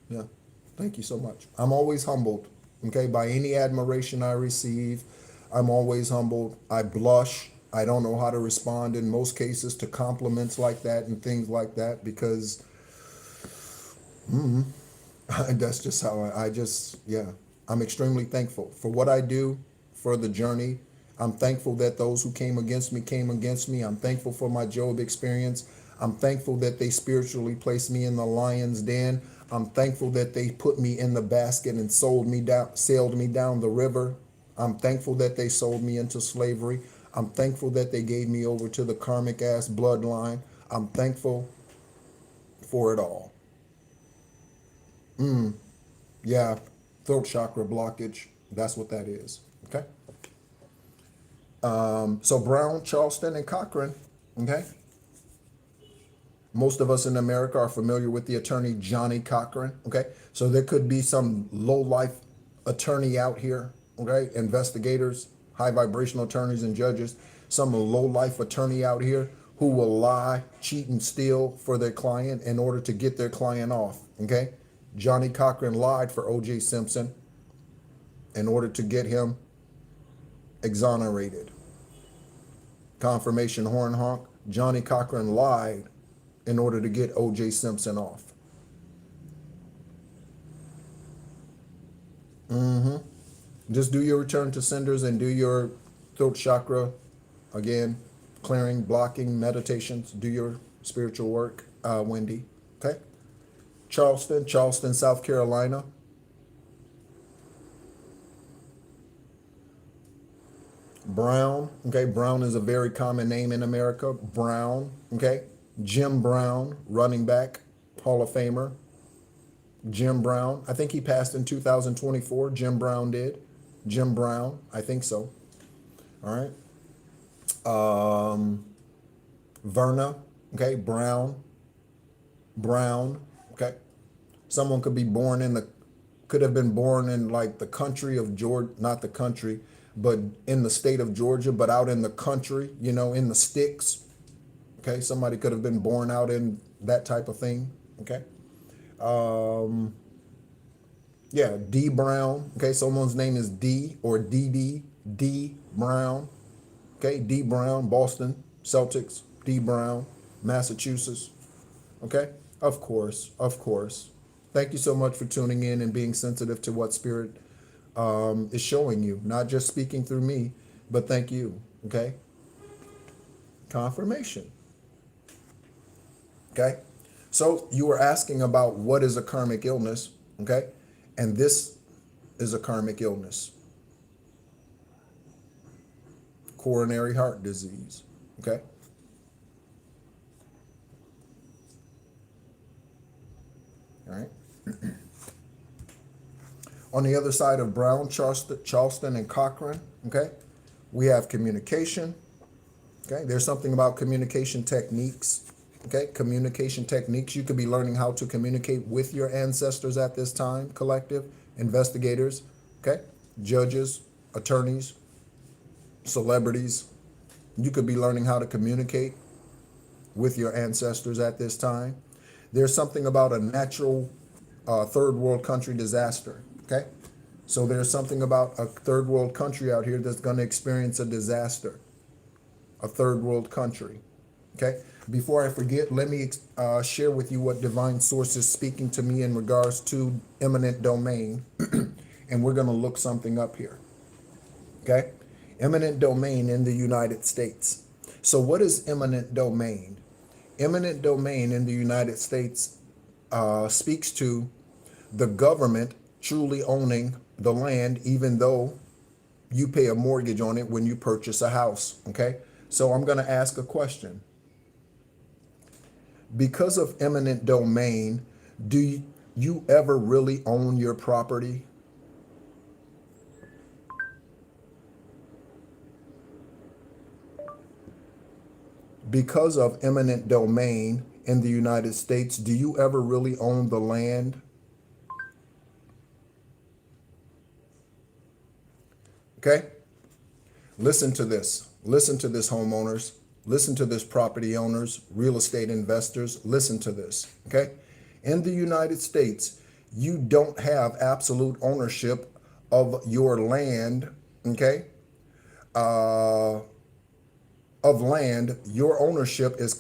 Yeah, thank you so much. I'm always humbled, okay, by any admiration I receive. I'm always humbled. I blush. I don't know how to respond in most cases to compliments like that and things like that because that's just how yeah. I'm extremely thankful for what I do, for the journey. I'm thankful that those who came against me. I'm thankful for my Job experience. I'm thankful that they spiritually placed me in the lion's den. I'm thankful that they put me in the basket and sailed me down the river. I'm thankful that they sold me into slavery. I'm thankful that they gave me over to the karmic ass bloodline. I'm thankful for it all. Yeah, throat chakra blockage. That's what that is. Okay. So Brown, Charleston, and Cochran. Okay. Most of us in America are familiar with the attorney Johnny Cochran. Okay. So there could be some low-life attorney out here. Okay. Investigators, high vibrational attorneys and judges. Some low-life attorney out here who will lie, cheat, and steal for their client in order to get their client off. Okay. Johnny Cochran lied for O.J. Simpson in order to get him exonerated. Confirmation horn honk. Johnny Cochran lied in order to get O.J. Simpson off. Just do your return to senders and do your throat chakra, again, clearing, blocking, meditations. Do your spiritual work, Wendy. Okay? Charleston, South Carolina. Brown, okay, Brown is a very common name in America. Brown, okay. Jim Brown, running back, Hall of Famer. Jim Brown, I think he passed in 2024. Jim Brown did. Jim Brown, I think so. All right. Verna, okay, Brown, okay. Someone could be born could have been born in like the country of Georgia, not the country, but in the state of Georgia, but out in the country, in the sticks. Okay, somebody could have been born out in that type of thing. Okay. Yeah, D Brown. Okay, someone's name is D or DD, D Brown. Okay, D Brown, Boston Celtics, D Brown, Massachusetts. Okay, of course. Thank you so much for tuning in and being sensitive to what Spirit is showing you, not just speaking through me, but thank you. Okay, confirmation. Okay, so you were asking about what is a karmic illness. Okay, and this is a karmic illness. Coronary heart disease. Okay. All right. On the other side of Brown, Charleston, and Cochran, okay, we have communication. Okay, there's something about communication techniques. Okay, communication techniques. You could be learning how to communicate with your ancestors at this time, collective, investigators, okay, judges, attorneys, celebrities. You could be learning how to communicate with your ancestors at this time. There's something about a natural third world country disaster, okay? So there's something about a third world country out here that's going to experience a disaster, a third world country, okay? Before I forget, let me share with you what divine source is speaking to me in regards to eminent domain, and we're going to look something up here, okay? Eminent domain in the United States. So what is eminent domain? Eminent domain in the United States speaks to the government truly owning the land, even though you pay a mortgage on it when you purchase a house, okay? So I'm going to ask a question. Because of eminent domain, do you ever really own your property? Because of eminent domain in the United States, do you ever really own the land? Okay? Listen to this. Listen to this, homeowners. Listen to this, property owners, real estate investors. Listen to this. Okay? In the United States, you don't have absolute ownership of your land. Okay? Of land, your ownership is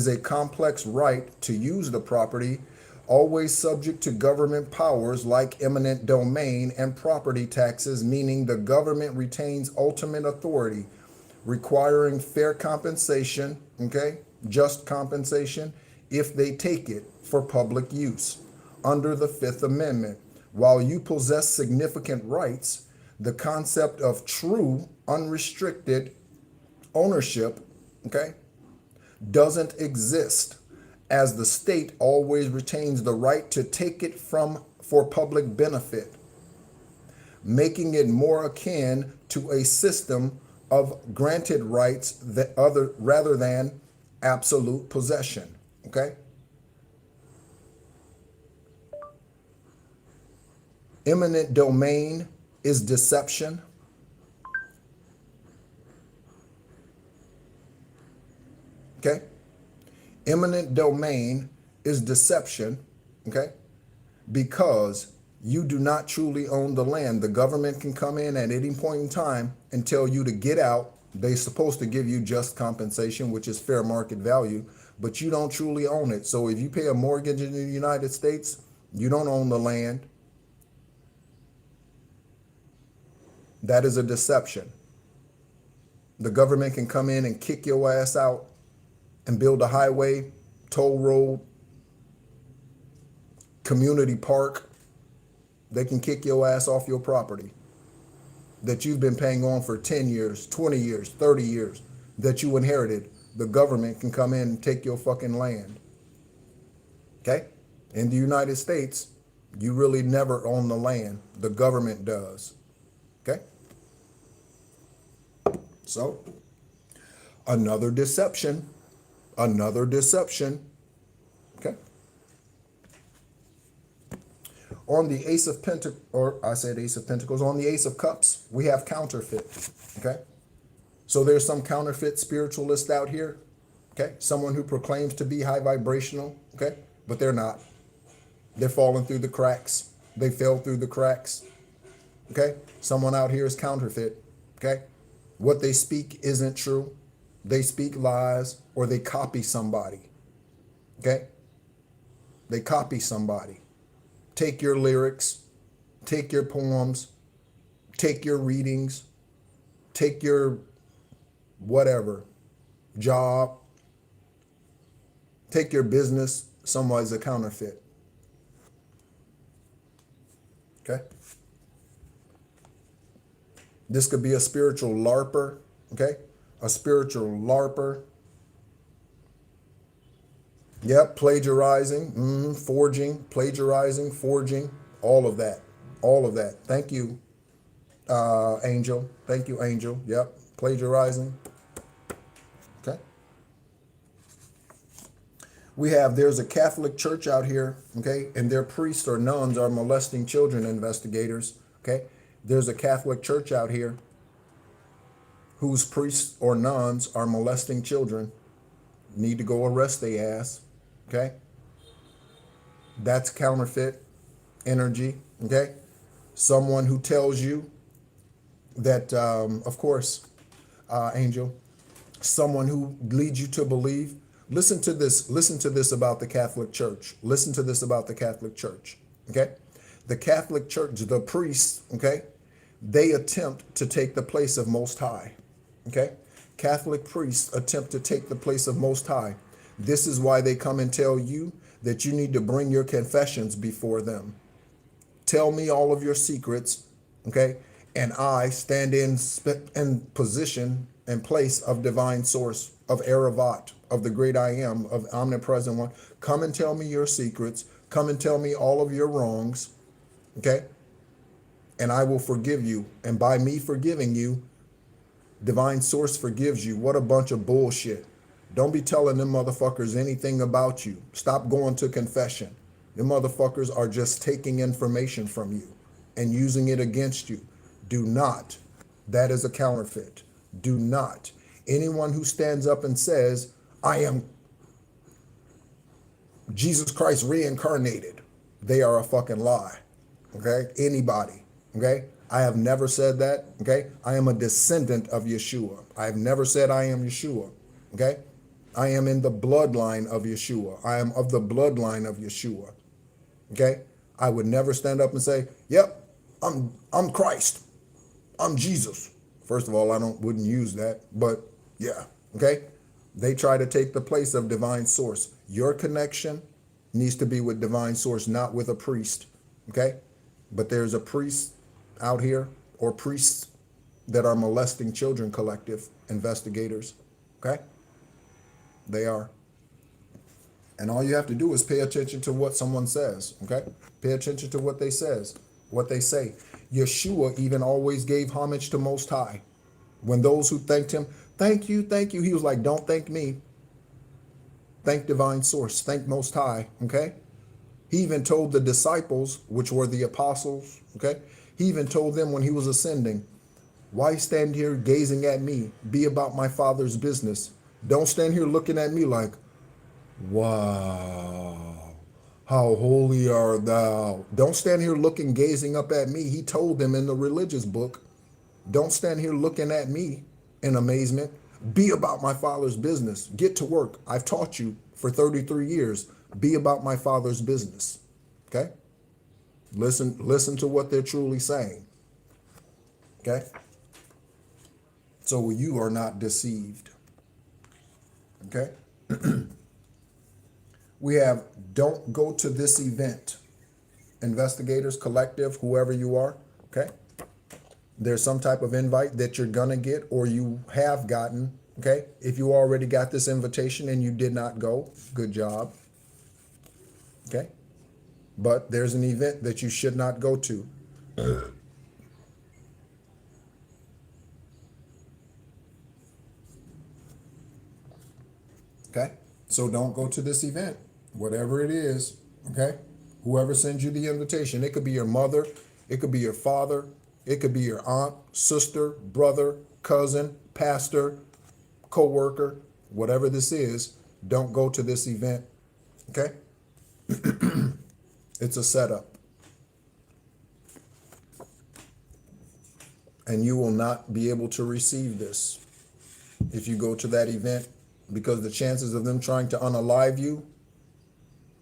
a complex right to use the property, always subject to government powers like eminent domain and property taxes, meaning the government retains ultimate authority, requiring fair compensation, okay, just compensation, if they take it for public use under the Fifth Amendment. While you possess significant rights, the concept of true, unrestricted ownership, okay, doesn't exist, as the state always retains the right to take it for public benefit, making it more akin to a system of granted rights rather than absolute possession. Okay? Eminent domain is deception. Okay? Eminent domain is deception, okay? Because you do not truly own the land. The government can come in at any point in time and tell you to get out. They're supposed to give you just compensation, which is fair market value, but you don't truly own it. So if you pay a mortgage in the United States, you don't own the land. That is a deception. The government can come in and kick your ass out and build a highway, toll road, community park. They can kick your ass off your property that you've been paying on for 10 years, 20 years, 30 years, that you inherited. The government can come in and take your fucking land. Okay? In the United States, you really never own the land. The government does. Okay? So, another deception. Another deception. Okay? On the Ace of Pentacles, or I said Ace of Pentacles, on the Ace of Cups, we have counterfeit. Okay? So there's some counterfeit spiritualist out here. Okay? Someone who proclaims to be high vibrational. Okay? But they're not. They're falling through the cracks. They fell through the cracks. Okay? Someone out here is counterfeit. Okay? What they speak isn't true. They speak lies, or they copy somebody. Okay? They copy somebody. Take your lyrics, take your poems, take your readings, take your whatever, job, take your business. Somebody's a counterfeit. Okay? This could be a spiritual LARPer, okay? A spiritual LARPer. Yep, plagiarizing, forging, plagiarizing, forging, all of that. All of that. Thank you, Angel. Thank you, Angel. Yep, plagiarizing. Okay. There's a Catholic church out here, okay, and their priests or nuns are molesting children, investigators, okay? There's a Catholic church out here whose priests or nuns are molesting children. Need to go arrest their ass, okay? That's counterfeit energy, okay? Someone who tells you that, of course, Angel, someone who leads you to believe. Listen to this about the Catholic Church. Listen to this about the Catholic Church, okay? The Catholic Church, the priests, okay, they attempt to take the place of Most High, okay? Catholic priests attempt to take the place of Most High. This is why they come and tell you that you need to bring your confessions before them. Tell me all of your secrets, okay? and I stand in position and place of divine source, of Aravat, of the great I am, of omnipresent one. Come and tell me your secrets. Come and tell me all of your wrongs. Okay? And I will forgive you. And by me forgiving you, divine source forgives you. What a bunch of bullshit. Don't be telling them motherfuckers anything about you. Stop going to confession. Them motherfuckers are just taking information from you and using it against you. Do not. That is a counterfeit. Do not. Anyone who stands up and says, I am Jesus Christ reincarnated, they are a fucking lie. Okay? Anybody. Okay? I have never said that. Okay? I am a descendant of Yeshua. I have never said I am Yeshua. Okay? I am in the bloodline of Yeshua. I am of the bloodline of Yeshua. Okay? I would never stand up and say, yep, I'm Christ. I'm Jesus. First of all, wouldn't use that, but yeah. Okay? They try to take the place of divine source. Your connection needs to be with divine source, not with a priest. Okay? But there's a priest out here, or priests that are molesting children collective, investigators. Okay? They are. And all you have to do is pay attention to what someone says. Okay? Pay attention to what they say. Yeshua even always gave homage to Most High. When those who thanked him, thank you, he was like, don't thank me. Thank divine source. Thank Most High. Okay? He even told the disciples, which were the apostles, okay? He even told them when he was ascending, why stand here gazing at me? Be about my Father's business. Don't stand here looking at me like, wow, how holy art thou. Don't stand here gazing up at me. He told them in the religious book, don't stand here looking at me in amazement. Be about my Father's business. Get to work. I've taught you for 33 years. Be about my Father's business. Okay? Listen to what they're truly saying. Okay? So you are not deceived. Okay? We have don't go to this event. Investigators, collective, whoever you are. Okay? There's some type of invite that you're going to get or you have gotten. Okay? If you already got this invitation and you did not go, good job. Okay? But there's an event that you should not go to. Okay? So don't go to this event, whatever it is. Okay? Whoever sends you the invitation, it could be your mother, it could be your father, it could be your aunt, sister, brother, cousin, pastor, co-worker, whatever this is, don't go to this event. Okay? It's a setup. And you will not be able to receive this if you go to that event, because the chances of them trying to unalive you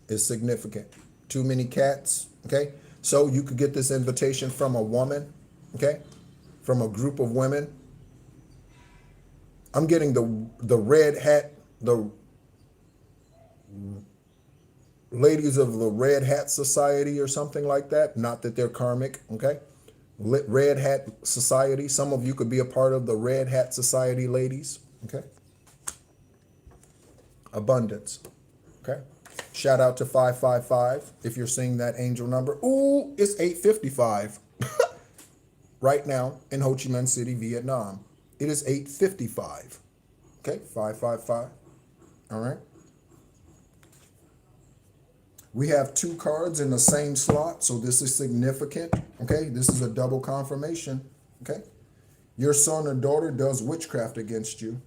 is significant. Too many cats, okay? So you could get this invitation from a woman, okay? From a group of women. I'm getting the red hat, the ladies of the Red Hat Society or something like that. Not that they're karmic, okay? Red Hat Society. Some of you could be a part of the Red Hat Society, ladies, okay? Abundance, okay? Shout out to 555 if you're seeing that angel number. Ooh, it's 8:55 right now in Ho Chi Minh City, Vietnam. It is 8:55, okay? 555, all right? We have two cards in the same slot, so this is significant, okay? This is a double confirmation, okay? Your son or daughter does witchcraft against you.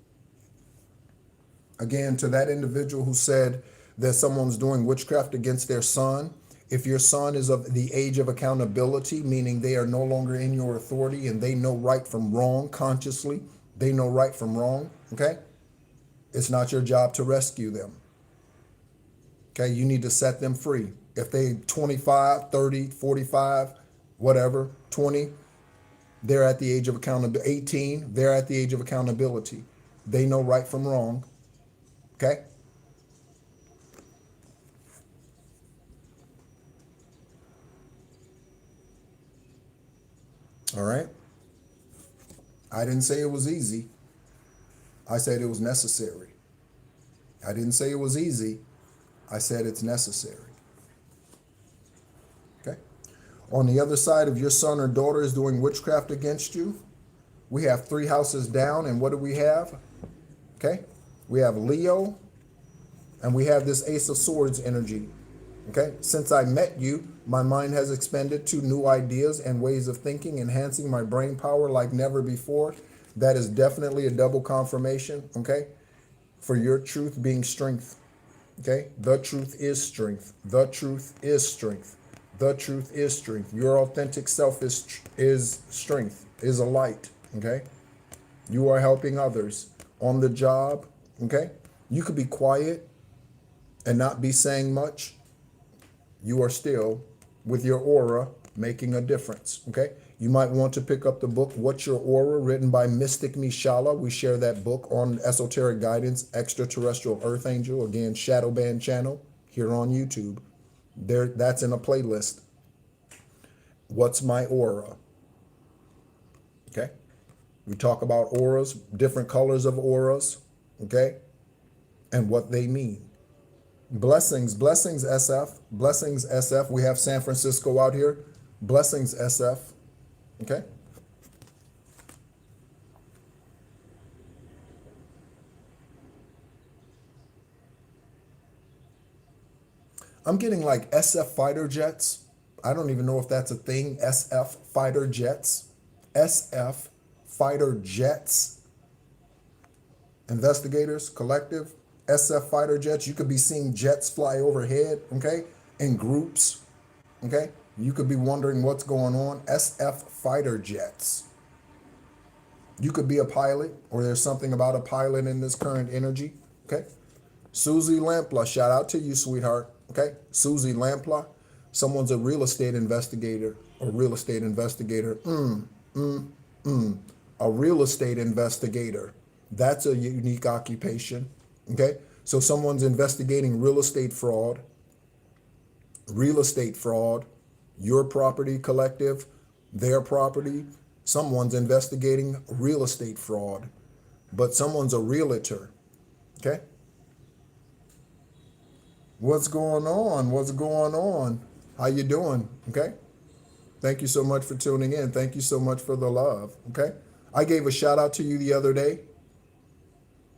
Again, to that individual who said that someone's doing witchcraft against their son, if your son is of the age of accountability, meaning they are no longer in your authority and they know right from wrong consciously, they know right from wrong, okay? It's not your job to rescue them. Okay, you need to set them free. If they 25, 30, 45, whatever, 20, they're at the age of accountability. 18, they're at the age of accountability. They know right from wrong. Okay? All right? I didn't say it was easy. I said it was necessary. I didn't say it was easy. I said it's necessary. Okay? On the other side, if your son or daughter is doing witchcraft against you, we have 3 houses down, and what do we have? Okay? We have Leo, and we have this Ace of Swords energy. Okay? Since I met you, my mind has expanded to new ideas and ways of thinking, enhancing my brain power like never before. That is definitely a double confirmation, okay? For your truth being strength. Okay? The truth is strength. The truth is strength. The truth is strength. Your authentic self is strength, is a light. Okay? You are helping others on the job. Okay? You could be quiet and not be saying much. You are still, with your aura, making a difference. Okay? You might want to pick up the book, What's Your Aura, written by Mystic Mishala. We share that book on Esoteric Guidance, Extraterrestrial Earth Angel. Again, Shadow Band channel here on YouTube. That's in a playlist. What's my aura? Okay? We talk about auras, different colors of auras, okay? And what they mean. Blessings SF, blessings SF. We have San Francisco out here. Blessings SF, okay? I'm getting like SF fighter jets. I don't even know if that's a thing. SF fighter jets. SF fighter jets. Investigators, collective. SF fighter jets. You could be seeing jets fly overhead, okay? In groups, okay? You could be wondering what's going on. SF fighter jets. You could be a pilot, or there's something about a pilot in this current energy, okay? Susie Lampla, shout out to you, sweetheart. Okay, Susie Lampla, someone's a real estate investigator, or real estate investigator. A real estate investigator. That's a unique occupation. Okay, so someone's investigating real estate fraud. Real estate fraud, your property collective, their property. Someone's investigating real estate fraud, but someone's a realtor. Okay. What's going on? What's going on? How you doing? Okay. Thank you so much for tuning in. Thank you so much for the love. Okay. I gave a shout out to you the other day.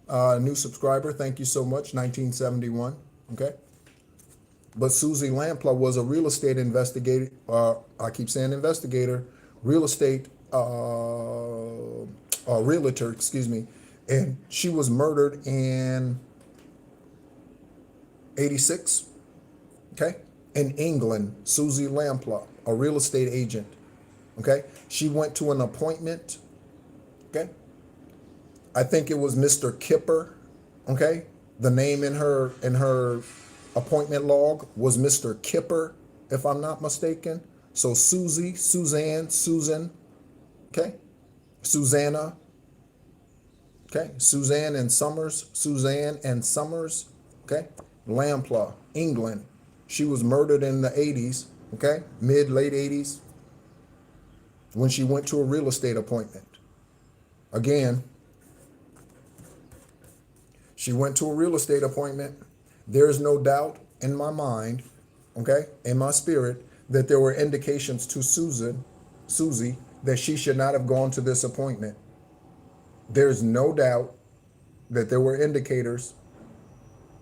New subscriber. Thank you so much. 1971. Okay. But Susie Lampla was a real estate investigator. I keep saying investigator. Real estate realtor, excuse me. And she was murdered in 86, okay? In England, Susie Lampla, a real estate agent, okay? She went to an appointment, okay? I think it was Mr. Kipper, okay? The name in her appointment log was Mr. Kipper, if I'm not mistaken. So Susie, Suzanne, Susan, okay? Susanna, okay? Suzanne and Summers, okay? Lampla, England. She was murdered in the 80s, okay? Late 80s, when she went to a real estate appointment. Again, she went to a real estate appointment. There's no doubt in my mind, okay, in my spirit, that there were indications to Susie, that she should not have gone to this appointment. There's no doubt that there were indicators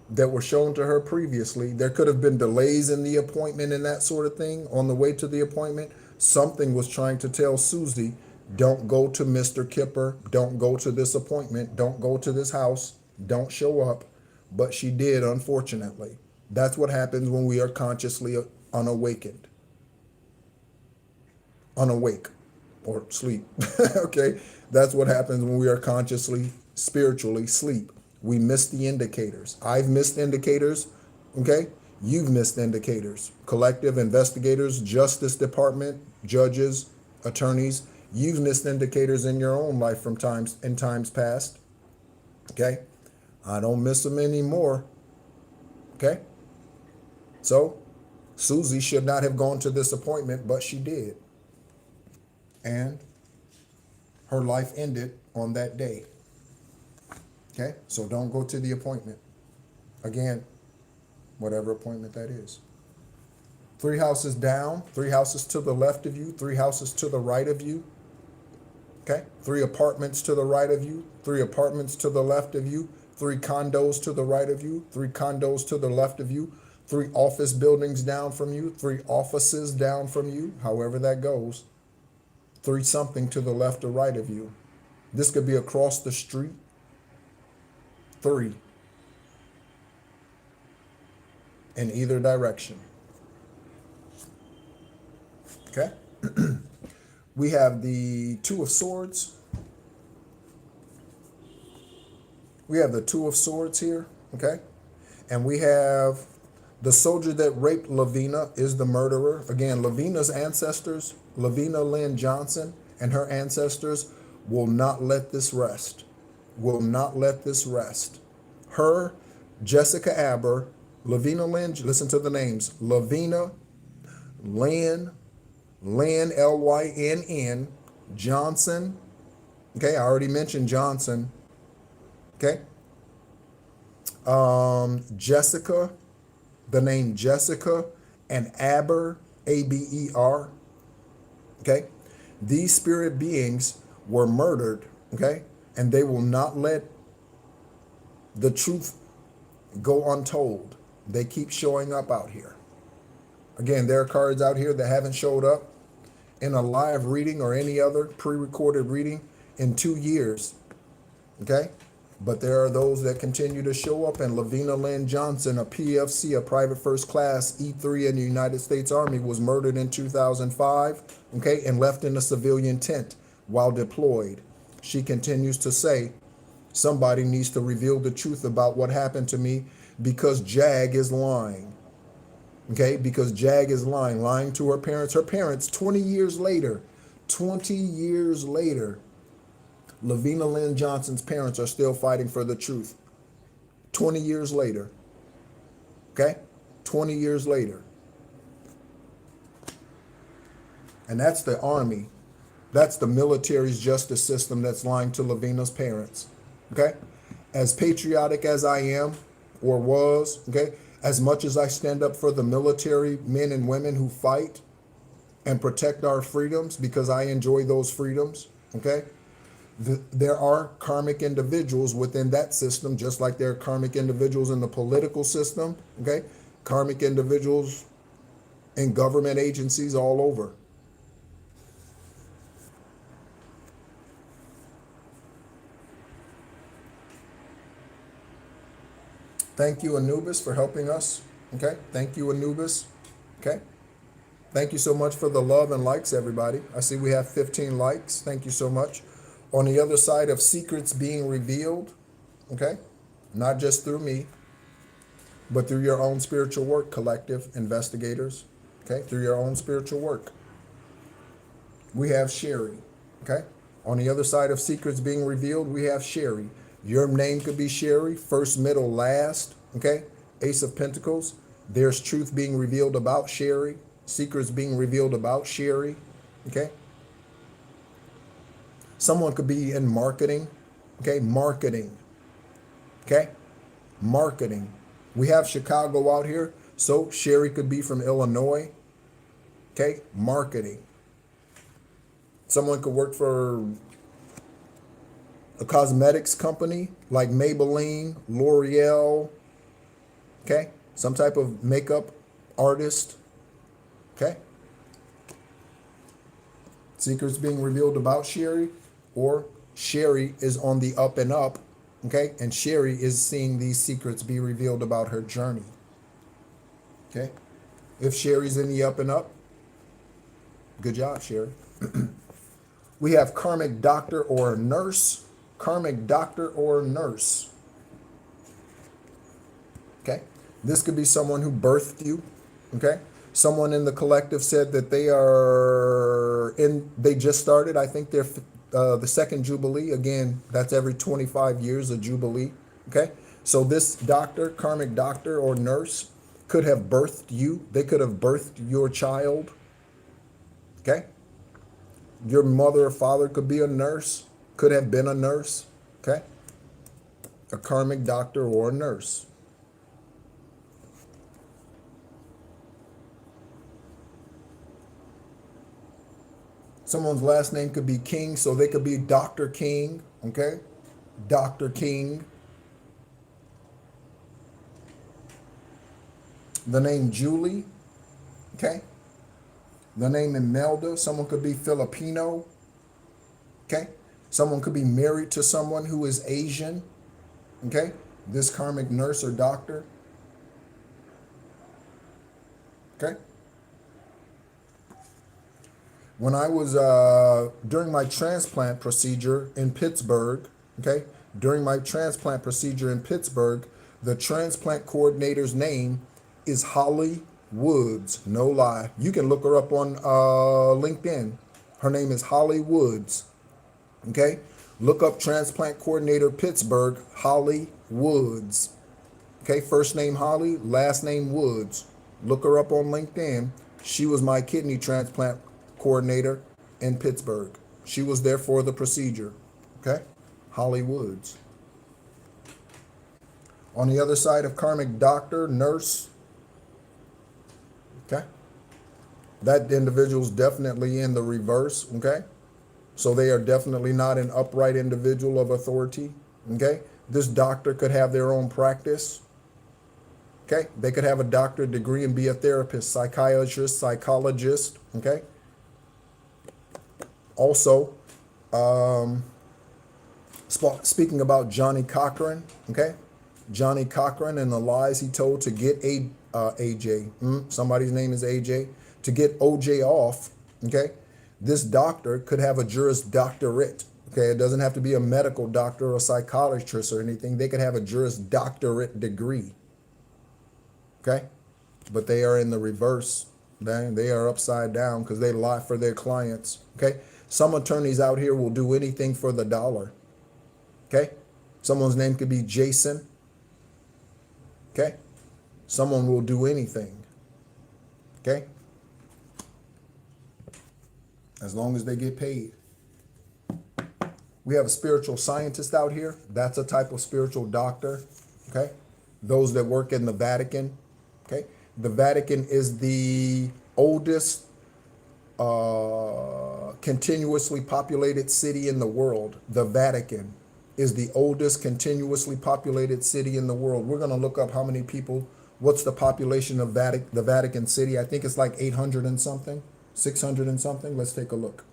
that were shown to her previously. There could have been delays in the appointment and that sort of thing on the way to the appointment. Something was trying to tell Susie, don't go to Mr. Kipper, don't go to this appointment, don't go to this house, don't show up. But she did, unfortunately. That's what happens when we are consciously unawakened. Unawake or sleep, okay? That's what happens when we are consciously, spiritually sleep. We miss the indicators. I've missed indicators, okay? You've missed indicators. Collective investigators, Justice Department, judges, attorneys, you've missed indicators in your own life from times past, okay? I don't miss them anymore, okay? So, Susie should not have gone to this appointment, but she did. And her life ended on that day. Okay, so don't go to the appointment. Again, whatever appointment that is. 3 houses down, 3 houses to the left of you, 3 houses to the right of you. Okay, 3 apartments to the right of you, 3 apartments to the left of you, 3 condos to the right of you, 3 condos to the left of you, 3 office buildings down from you, 3 offices down from you, however that goes. 3 something to the left or right of you. This could be across the street. 3 in either direction. Okay? We have the 2 of Swords. We have the 2 of Swords here, okay? And we have the soldier that raped Lavina is the murderer. Again, Lavina's ancestors, Lavina Lynn Johnson and her ancestors will not let this rest. Will not let this rest. Her, Jessica Aber, Lavina Lynn, listen to the names, Lavina Lynn, Lynn, Johnson. Okay, I already mentioned Johnson. Okay. Jessica, the name Jessica, and Aber, A-B-E-R. Okay. These spirit beings were murdered. Okay. And they will not let the truth go untold. They keep showing up out here. Again, there are cards out here that haven't showed up in a live reading or any other pre-recorded reading in 2 years. Okay? But there are those that continue to show up, and Lavina Lynn Johnson, a PFC, a private first class E3 in the United States Army, was murdered in 2005, okay, and left in a civilian tent while deployed. She continues to say, somebody needs to reveal the truth about what happened to me because Jag is lying. Okay, because Jag is lying to her parents. Her parents, 20 years later, Lavina Lynn Johnson's parents are still fighting for the truth. 20 years later. Okay? 20 years later. And that's the army. That's the military's justice system that's lying to Lavina's parents. Okay? As patriotic as I am or was, okay, as much as I stand up for the military men and women who fight and protect our freedoms because I enjoy those freedoms, okay? There are karmic individuals within that system, just like there are karmic individuals in the political system, okay? Karmic individuals in government agencies all over. Thank you, Anubis, for helping us. Okay. Thank you, Anubis. Okay. Thank you so much for the love and likes, everybody. I see we have 15 likes. Thank you so much. On the other side of secrets being revealed, okay, not just through me, but through your own spiritual work, collective investigators, okay, through your own spiritual work. We have Sherry, okay. On the other side of secrets being revealed, we have Sherry. Your name could be Sherry, first, middle, last, okay? Ace of Pentacles. There's truth being revealed about Sherry. Secrets being revealed about Sherry, okay? Someone could be in marketing, okay? Marketing, okay? Marketing. We have Chicago out here, so Sherry could be from Illinois, okay? Marketing. Someone could work for a cosmetics company like Maybelline, L'Oreal, okay? Some type of makeup artist, okay? Secrets being revealed about Sherry, or Sherry is on the up and up, okay? And Sherry is seeing these secrets be revealed about her journey, okay? If Sherry's in the up and up, good job, Sherry. We have karmic doctor or nurse. Karmic doctor or nurse. Okay. This could be someone who birthed you. Okay. Someone in the collective said that they just started. I think they're the second Jubilee. Again, that's every 25 years a Jubilee. Okay. So this doctor, karmic doctor or nurse could have birthed you. They could have birthed your child. Okay. Your mother or father could be a nurse, could have been a nurse, okay? A karmic doctor or a nurse. Someone's last name could be King, so they could be Dr. King, okay? Dr. King. The name Julie, okay? The name Imelda, someone could be Filipino, okay? Someone could be married to someone who is Asian, okay? This karmic nurse or doctor, okay? When I was, during my transplant procedure in Pittsburgh, okay? During my transplant procedure in Pittsburgh, the transplant coordinator's name is Holly Woods. No lie. You can look her up on LinkedIn. Her name is Holly Woods. Okay? Look up transplant coordinator Pittsburgh, Holly Woods. Okay? First name Holly, last name Woods. Look her up on LinkedIn. She was my kidney transplant coordinator in Pittsburgh. She was there for the procedure. Okay? Holly Woods. On the other side of karmic doctor, nurse, okay? That individual's definitely in the reverse, okay? So they are definitely not an upright individual of authority, okay? This doctor could have their own practice, okay? They could have a doctorate degree and be a therapist, psychiatrist, psychologist, okay? Also, speaking about Johnny Cochran, okay? Johnny Cochran and the lies he told to get AJ, somebody's name is AJ, to get OJ off, okay? This doctor could have a Juris Doctorate, okay? It doesn't have to be a medical doctor or a psychiatrist or anything. They could have a Juris Doctorate degree, okay? But they are in the reverse. They are upside down because they lie for their clients, okay? Some attorneys out here will do anything for the dollar, okay? Someone's name could be Jason, okay? Someone will do anything, okay? As long as they get paid. We have a spiritual scientist out here. That's a type of spiritual doctor, okay? Those that work in the Vatican, okay? The Vatican is the oldest continuously populated city in the world. The Vatican is the oldest continuously populated city in the world. We're going to look up how many people, what's the population of the Vatican City. I think it's like 800 and something, 600 and something. Let's take a look.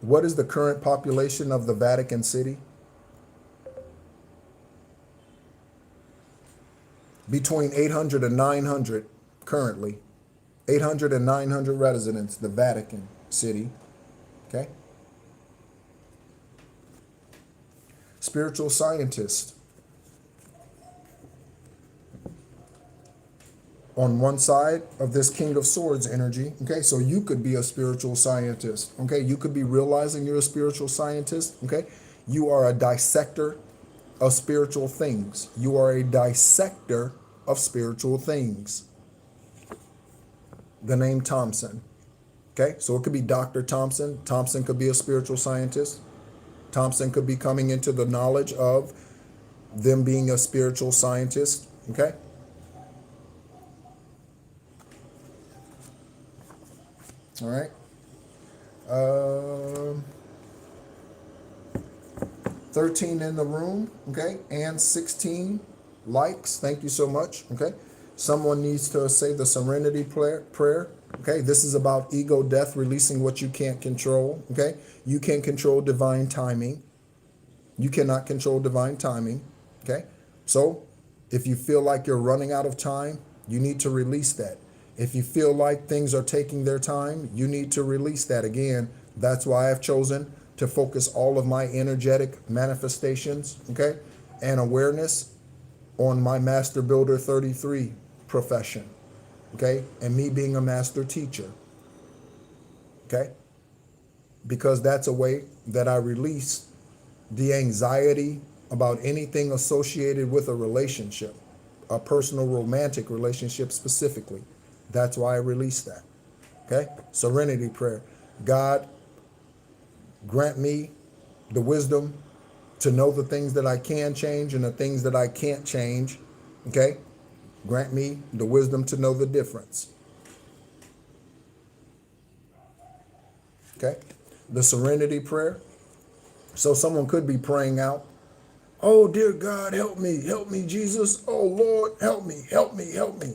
What is the current population of the Vatican City? Between 800 and 900 currently. 800 and 900 residents, the Vatican City, okay? Spiritual scientist. On one side of this King of Swords energy, okay? So you could be a spiritual scientist, okay? You could be realizing you're a spiritual scientist, okay? You are a dissector of spiritual things. You are a dissector of spiritual things. The name Thompson. Okay, so it could be Dr. Thompson. Thompson could be a spiritual scientist. Thompson could be coming into the knowledge of them being a spiritual scientist. Okay. All right. 13 in the room. Okay, and 16 likes. Thank you so much. Okay. Someone needs to say the serenity prayer. Okay, this is about ego death, releasing what you can't control. Okay, you can control divine timing. You cannot control divine timing. Okay, so if you feel like you're running out of time, you need to release that. If you feel like things are taking their time, you need to release that. Again, that's why I've chosen to focus all of my energetic manifestations, okay, and awareness on my Master Builder 33 profession, okay, and me being a master teacher, okay, because that's a way that I release the anxiety about anything associated with a relationship, a personal romantic relationship specifically, That's why I released that. Okay? Serenity prayer. God, grant me the wisdom to know the things that I can change and the things that I can't change. Okay? Grant me the wisdom to know the difference. Okay? The serenity prayer. So someone could be praying out, oh, dear God, help me, Jesus. Oh, Lord, help me, help me, help me.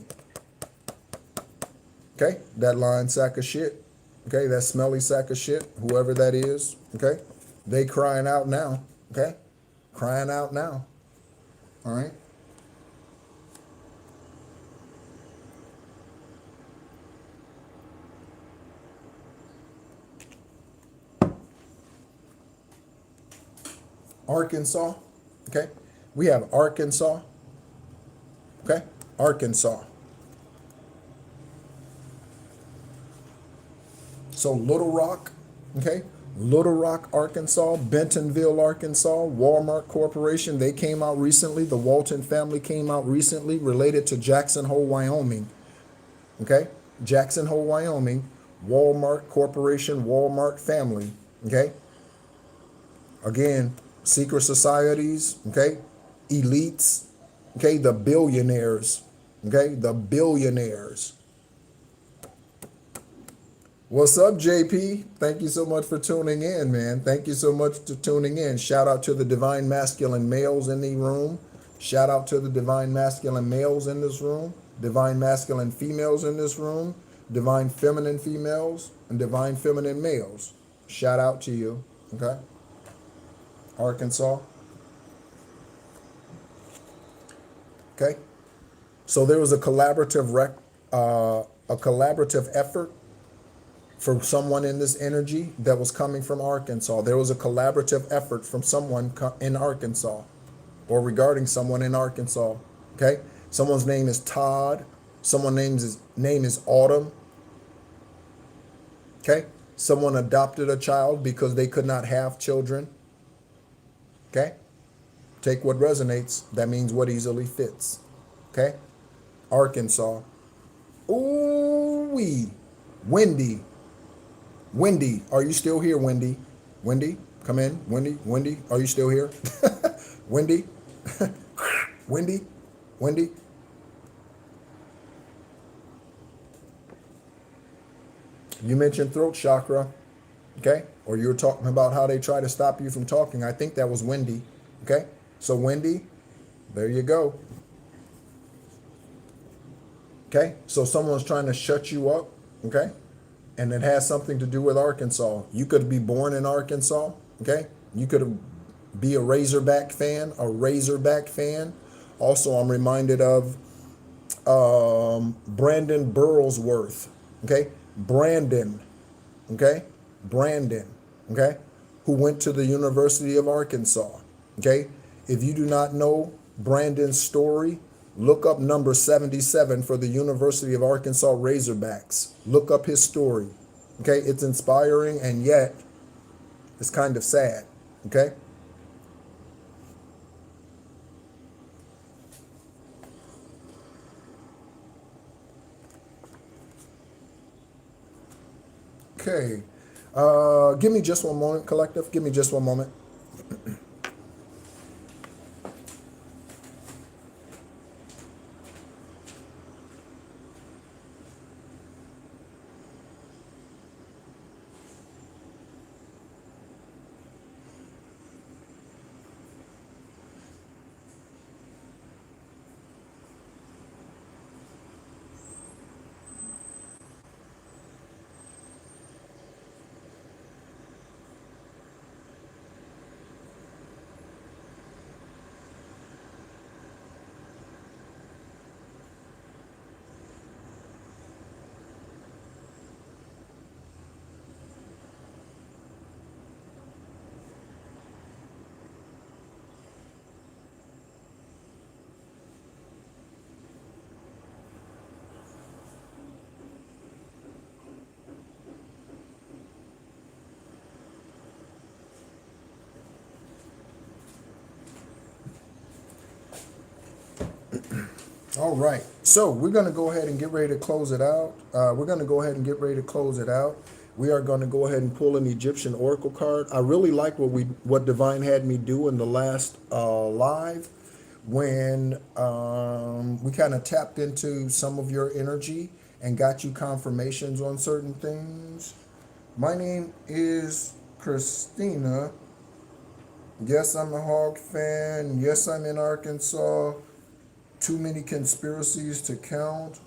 Okay? That lying sack of shit. Okay? That smelly sack of shit, whoever that is. Okay? They crying out now. Okay? Crying out now. All right? Arkansas. Okay? We have Arkansas. Okay? Arkansas. So Little Rock, okay? Little Rock, Arkansas, Bentonville, Arkansas, Walmart Corporation, they came out recently. The Walton family came out recently related to Jackson Hole, Wyoming. Okay? Jackson Hole, Wyoming, Walmart Corporation, Walmart family. Okay? Again, secret societies, okay? Elites, okay? The billionaires, okay? The billionaires. What's up, JP? Thank you so much for tuning in, man. Thank you so much for tuning in. Shout out to the divine masculine males in the room. Shout out to the divine masculine males in this room, divine masculine females in this room, divine feminine females, and divine feminine males. Shout out to you, okay? Arkansas, okay? So there was a collaborative effort for someone in this energy that was coming from Arkansas. There was a collaborative effort from someone in Arkansas or regarding someone in Arkansas. Okay? Someone's name is Todd. Someone's name is Autumn. Okay? Someone adopted a child because they could not have children. Okay? Take what resonates. That means what easily fits. Okay? Arkansas. Ooh-wee. Wendy, are you still here, Wendy? Wendy, come in. Wendy, are you still here? Wendy, Wendy. You mentioned throat chakra, okay? Or you were talking about how they try to stop you from talking. I think that was Wendy, okay? So Wendy, there you go. Okay, so someone's trying to shut you up, okay? And it has something to do with Arkansas. You could be born in Arkansas, okay? You could be a Razorback fan. Also, I'm reminded of Brandon Burlsworth, okay? Brandon, okay? Who went to the University of Arkansas, okay? If you do not know Brandon's story, look up number 77 for the University of Arkansas Razorbacks. Look up his story. Okay, it's inspiring and yet it's kind of sad. Okay? Okay. Give me just one moment, collective. Give me just one moment. All right. So we're going to go ahead and get ready to close it out. We are going to go ahead and pull an Egyptian oracle card. I really like what Divine had me do in the last live when we kind of tapped into some of your energy and got you confirmations on certain things. My name is Christina. Yes, I'm a Hog fan. Yes, I'm in Arkansas. Too many conspiracies to count.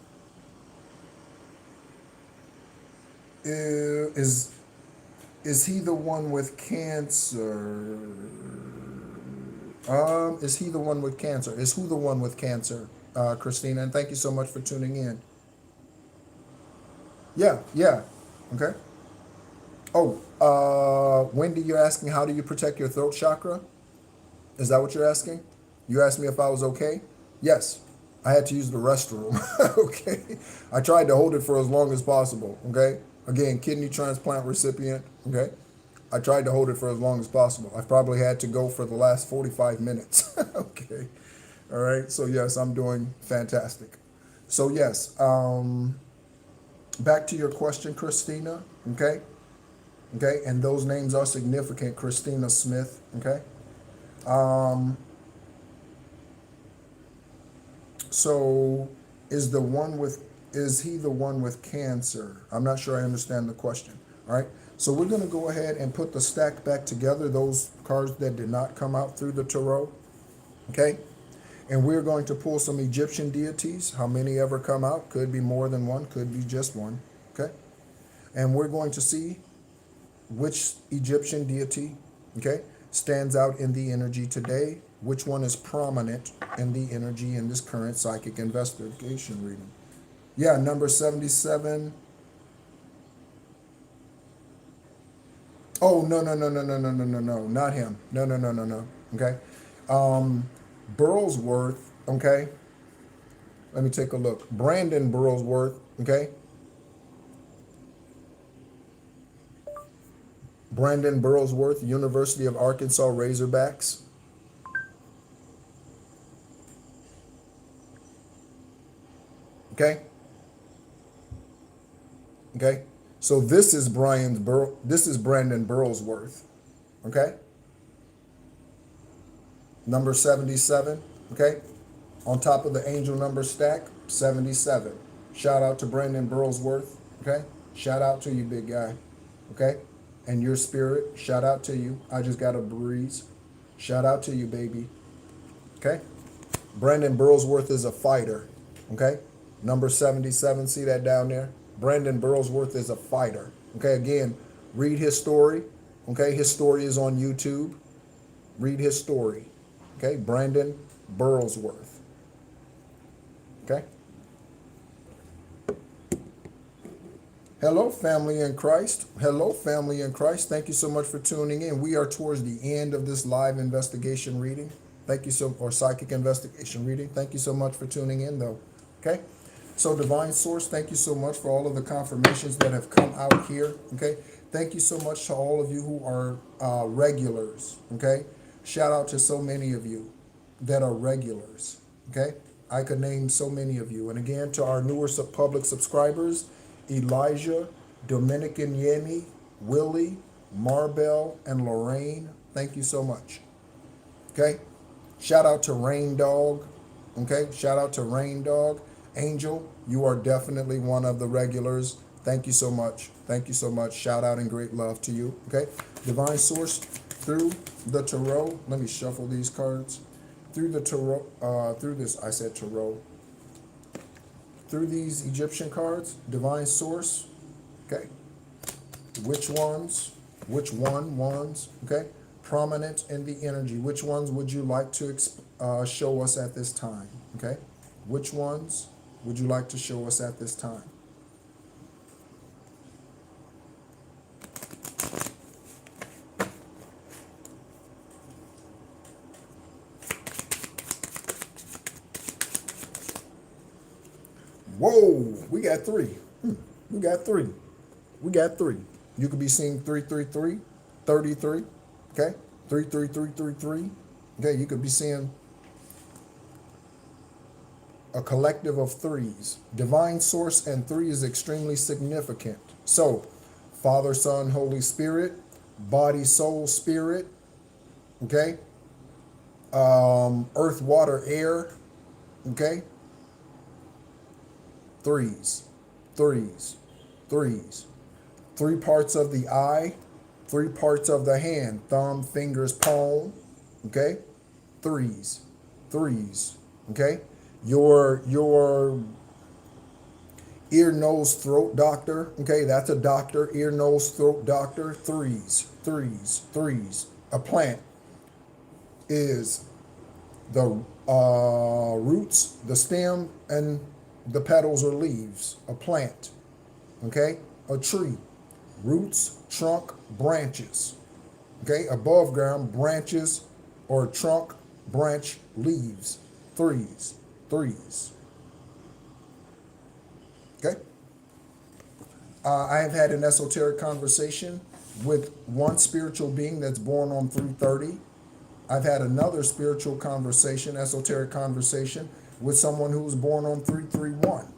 Is he the one with cancer? Is he the one with cancer? Is who the one with cancer, Christina? And thank you so much for tuning in. Yeah. Okay. Oh, Wendy, you're asking how do you protect your throat chakra? Is that what you're asking? You asked me if I was okay? Yes. I had to use the restroom. Okay. I tried to hold it for as long as possible. Okay. Again, kidney transplant recipient. Okay. I tried to hold it for as long as possible. I've probably had to go for the last 45 minutes. Okay. All right. So yes, I'm doing fantastic. So yes, back to your question, Christina. Okay. Okay. And those names are significant. Christina Smith. Okay. So is he the one with cancer? I'm not sure I understand the question. All right. So we're going to go ahead and put the stack back together, those cards that did not come out through the tarot. Okay. And we're going to pull some Egyptian deities. How many ever come out? Could be more than one, could be just one. Okay. And we're going to see which Egyptian deity, okay, stands out in the energy today. Which one is prominent in the energy in this current psychic investigation reading? Yeah, number 77. Oh, no, not him. No. Okay. Burlsworth, okay. Let me take a look. Brandon Burlsworth, okay. Brandon Burlsworth, University of Arkansas Razorbacks. Okay. Okay. So this is Brandon Burlsworth. Okay. Number 77. Okay. On top of the angel number stack, 77. Shout out to Brandon Burlsworth. Okay. Shout out to you, big guy. Okay. And your spirit, shout out to you. I just got a breeze. Shout out to you, baby. Okay. Brandon Burlsworth is a fighter. Okay. Number 77, see that down there? Brandon Burlsworth is a fighter. Okay, again, read his story. Okay, his story is on YouTube. Read his story. Okay, Brandon Burlsworth. Okay. Hello, family in Christ. Hello, family in Christ. Thank you so much for tuning in. We are towards the end of this live investigation reading. Or psychic investigation reading. Thank you so much for tuning in, though. Okay. So Divine Source, thank you so much for all of the confirmations that have come out here. Okay. Thank you so much to all of you who are regulars. Okay. Shout out to so many of you that are regulars. Okay. I could name so many of you. And again, to our newer public subscribers, Elijah, Dominican Yemi, Willie, Marbell, and Lorraine, thank you so much. Okay. Shout out to Rain Dog. Okay. Shout out to Rain Dog. Angel, you are definitely one of the regulars. Thank you so much. Thank you so much. Shout out and great love to you. Okay. Divine Source, through the tarot. Let me shuffle these cards. Through the tarot, through these Egyptian cards, Divine Source. Okay. Which ones, okay, prominent in the energy. Which ones would you like to show us at this time? Okay. Which ones would you like to show us at this time? Whoa, we got three. We got three. You could be seeing 333, 33, okay? 33333. Okay, you could be seeing a collective of threes. Divine source and three is extremely significant. So, Father, Son, Holy Spirit, body, soul, spirit, okay? Earth, water, air, okay? Threes, threes, threes. 3 parts of the eye, 3 parts of the hand, thumb, fingers, palm, okay? Threes, threes, okay? Your ear, nose, throat doctor, okay? That's a doctor, ear, nose, throat doctor, threes, threes, threes. A plant is the roots, the stem, and the petals or leaves. A plant, okay? A tree, roots, trunk, branches, okay? Above ground, branches or trunk, branch, leaves. Threes, threes, okay? I have had an esoteric conversation with one spiritual being that's born on 330. I've had another spiritual conversation, esoteric conversation, with someone who was born on 331.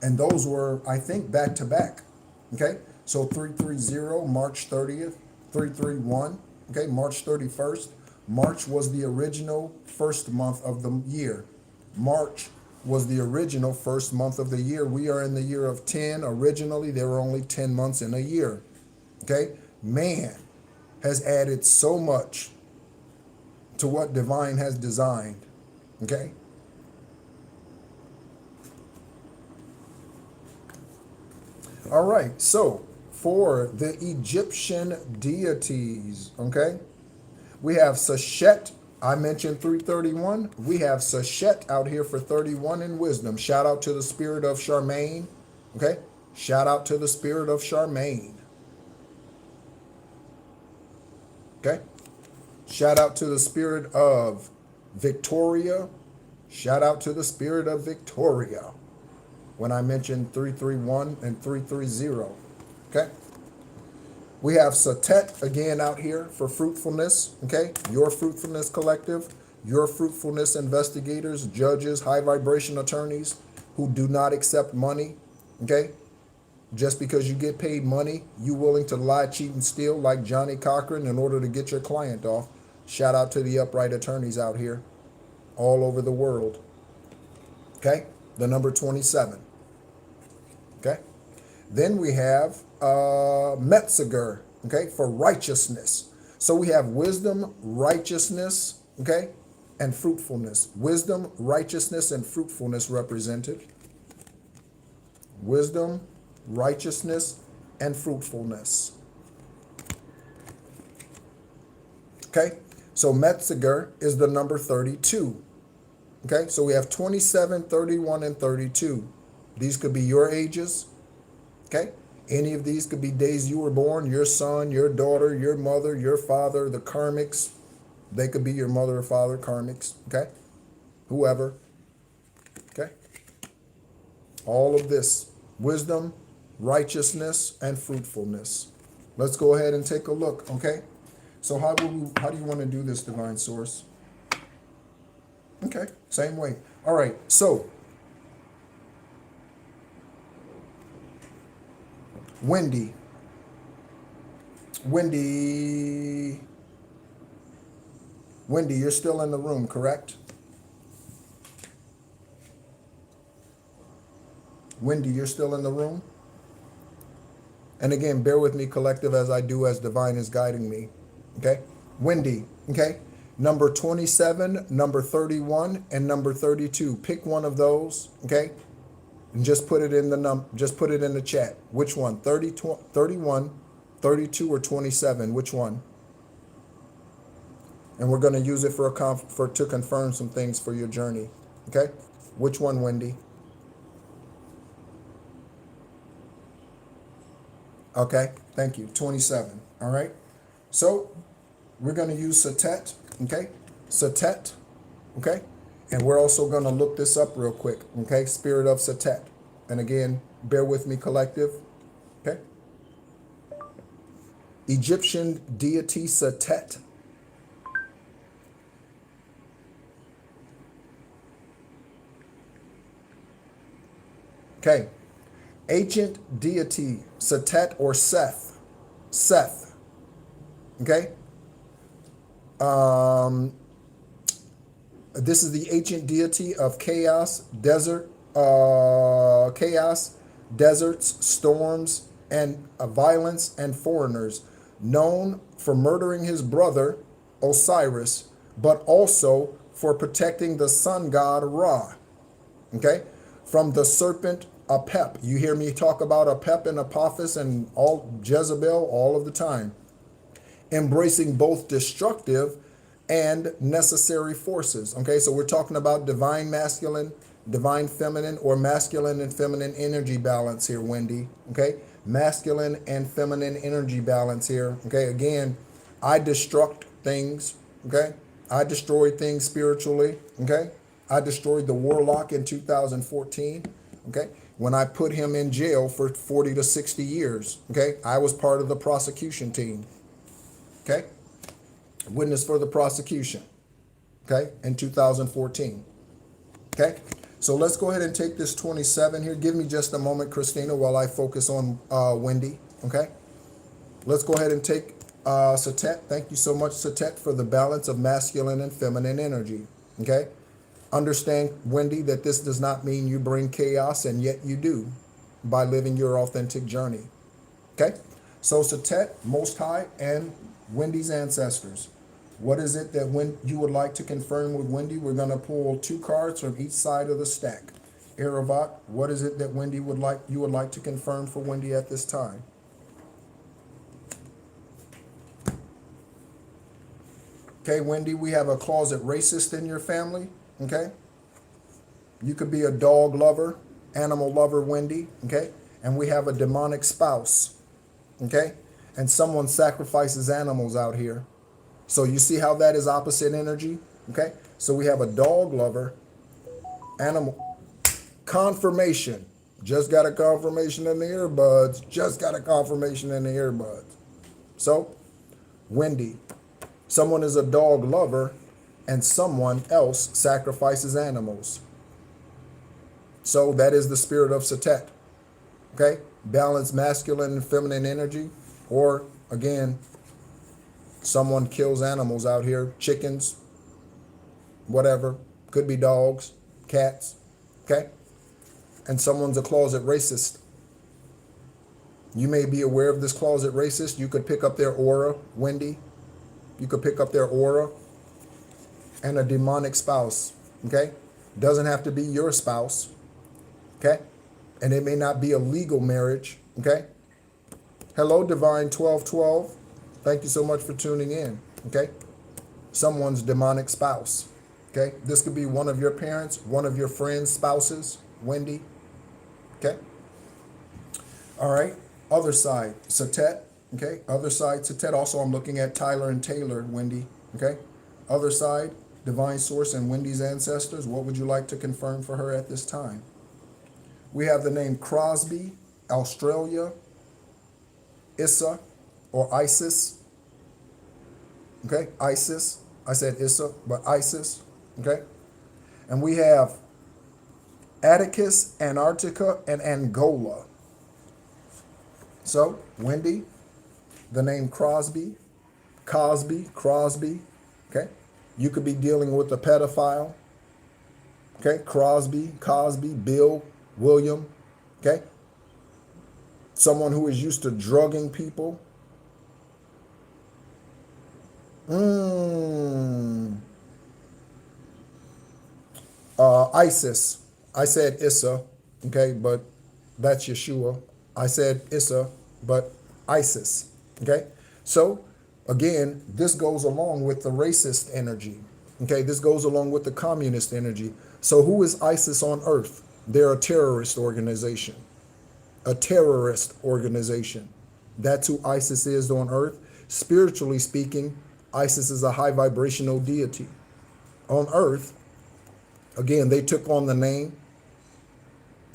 And those were, I think, back to back. Okay? So 330, March 30th, 331, okay, March 31st. March was the original first month of the year. March was the original first month of the year. We are in the year of 10. Originally, there were only 10 months in a year. Okay? Man has added so much to what divine has designed. Okay? All right, so for the Egyptian deities, okay, we have Sachet. I mentioned 331. We have Sachet out here for 31 in wisdom. Shout out to the spirit of Charmaine. Okay, shout out to the spirit of Charmaine. Okay, shout out to the spirit of Victoria. Shout out to the spirit of Victoria when I mentioned 331 and 330. Okay. We have Satet again out here for fruitfulness. Okay. Your fruitfulness collective, your fruitfulness investigators, judges, high vibration attorneys who do not accept money. Okay. Just because you get paid money, you willing to lie, cheat, and steal like Johnny Cochran in order to get your client off. Shout out to the upright attorneys out here all over the world. Okay. The number 27. Okay. Then we have Metziger, okay, for righteousness. So we have wisdom, righteousness, okay, and fruitfulness. Wisdom, righteousness, and fruitfulness represented. Wisdom, righteousness, and fruitfulness. Okay, so Metziger is the number 32. Okay, so we have 27, 31, and 32. These could be your ages. Okay, any of these could be days you were born, your son, your daughter, your mother, your father, the karmics. They could be your mother or father, karmics. Okay, whoever. Okay, all of this wisdom, righteousness, and fruitfulness. Let's go ahead and take a look. Okay, so how do you want to do this, divine source? Okay, same way. All right, so Wendy, you're still in the room, correct? Wendy, you're still in the room? And again, bear with me, collective, as I do as divine is guiding me. Okay? Wendy, okay? Number 27, number 31, and number 32. Pick one of those, okay? And just put it in the chat. Which one? 30, 31, 32, or 27? Which one? And we're going to use it to confirm some things for your journey. Okay? Which one, Wendy? Okay, thank you. 27. All right. So we're going to use Satet. Okay? Satet. Okay? And we're also going to look this up real quick. Okay? Spirit of Satet. And again, bear with me, collective. Okay? Egyptian deity Satet. Okay. Ancient deity, Setet or Seth. Seth. Okay. This is the ancient deity of chaos, deserts, storms, and violence and foreigners, known for murdering his brother Osiris, but also for protecting the sun god Ra. Okay, from the serpent Apep. You hear me talk about Apep and Apophis and all Jezebel all of the time, embracing both destructive and necessary forces. Okay, so we're talking about divine masculine, divine feminine, or masculine and feminine energy balance here, Wendy. Okay, masculine and feminine energy balance here. Okay, again, I destruct things. Okay, I destroy things spiritually. Okay, I destroyed the warlock in 2014. Okay, when I put him in jail for 40 to 60 years. Okay, I was part of the prosecution team. Okay, witness for the prosecution, okay, in 2014. Okay, so let's go ahead and take this 27 here. Give me just a moment, Christina, while I focus on Wendy. Okay, let's go ahead and take Setet. Thank you so much, Setet, for the balance of masculine and feminine energy. Okay, understand, Wendy, that this does not mean you bring chaos, and yet you do by living your authentic journey. Okay, so Setet, Most High, and Wendy's ancestors. What is it that when you would like to confirm with Wendy? We're going to pull 2 cards from each side of the stack. Aravat, what is it that Wendy would like to confirm for Wendy at this time? Okay, Wendy, we have a closet racist in your family. Okay, you could be a dog lover, animal lover, Wendy. Okay, and we have a demonic spouse. Okay, and someone sacrifices animals out here. So you see how that is opposite energy? Okay, so we have a dog lover, animal, confirmation. Just got a confirmation in the earbuds. Just got a confirmation in the earbuds. So, Wendy, someone is a dog lover and someone else sacrifices animals. So that is the spirit of Setet. Okay, balance masculine and feminine energy, or again, someone kills animals out here, chickens, whatever, could be dogs, cats, okay? And someone's a closet racist. You may be aware of this closet racist. You could pick up their aura, Wendy. You could pick up their aura. And a demonic spouse, okay? Doesn't have to be your spouse, okay? And it may not be a legal marriage, okay? Hello, Divine 1212. Thank you so much for tuning in, okay? Someone's demonic spouse, okay? This could be one of your parents, one of your friends' spouses, Wendy, okay? All right, other side, Setet, okay? Other side, Setet. Also, I'm looking at Tyler and Taylor, Wendy, okay? Other side, Divine Source and Wendy's ancestors. What would you like to confirm for her at this time? We have the name Crosby, Australia, Issa, or Isis, okay, Isis, I said Issa, but Isis, okay, and we have Atticus, Antarctica, and Angola. So, Wendy, the name Crosby, okay, you could be dealing with a pedophile, okay, Crosby, Cosby, Bill, William, okay, someone who is used to drugging people. ISIS. I said Issa, okay, but that's Yeshua. I said Issa, but ISIS, okay? So, again, this goes along with the racist energy, okay? This goes along with the communist energy. So who is ISIS on earth? They're a terrorist organization. A terrorist organization. That's who ISIS is on earth. Spiritually speaking, ISIS is a high vibrational deity. On earth, again, they took on the name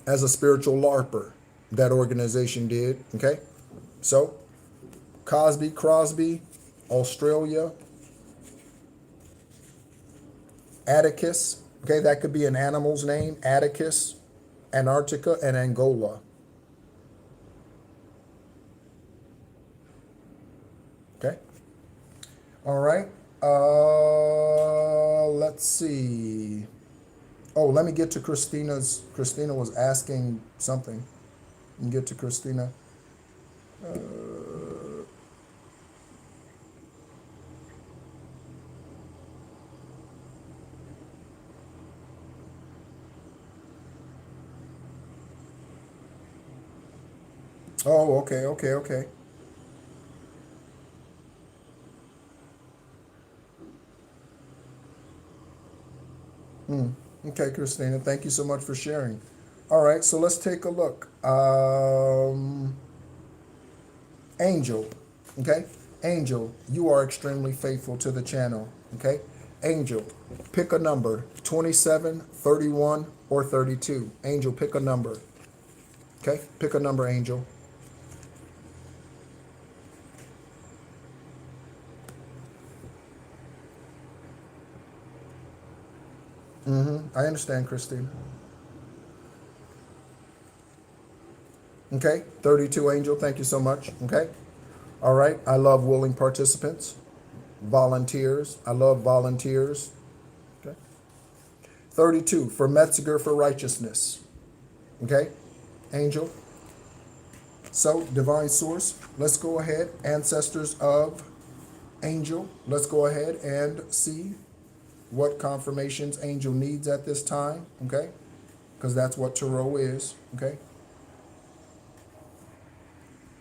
as a spiritual LARPer. That organization did, okay? So, Cosby, Crosby, Australia, Atticus, okay, that could be an animal's name, Atticus, Antarctica, and Angola. Okay. All right. Let's see. Oh, let me get to Christina's. Christina was asking something. Let me get to Christina. Oh, okay, okay, okay. Okay, Christina, thank you so much for sharing. All right, so let's take a look. Angel, okay? Angel, you are extremely faithful to the channel, okay? Angel, pick a number, 27, 31, or 32. Angel, pick a number, okay? Pick a number, Angel. I understand, Christina. Okay, 32, Angel, thank you so much, okay? All right, I love willing participants, volunteers. I love volunteers, okay? 32, for Metziger for righteousness, okay? Angel. So, divine source, let's go ahead, ancestors of Angel, let's go ahead and see what confirmations Angel needs at this time, okay? Because that's what Tarot is, okay?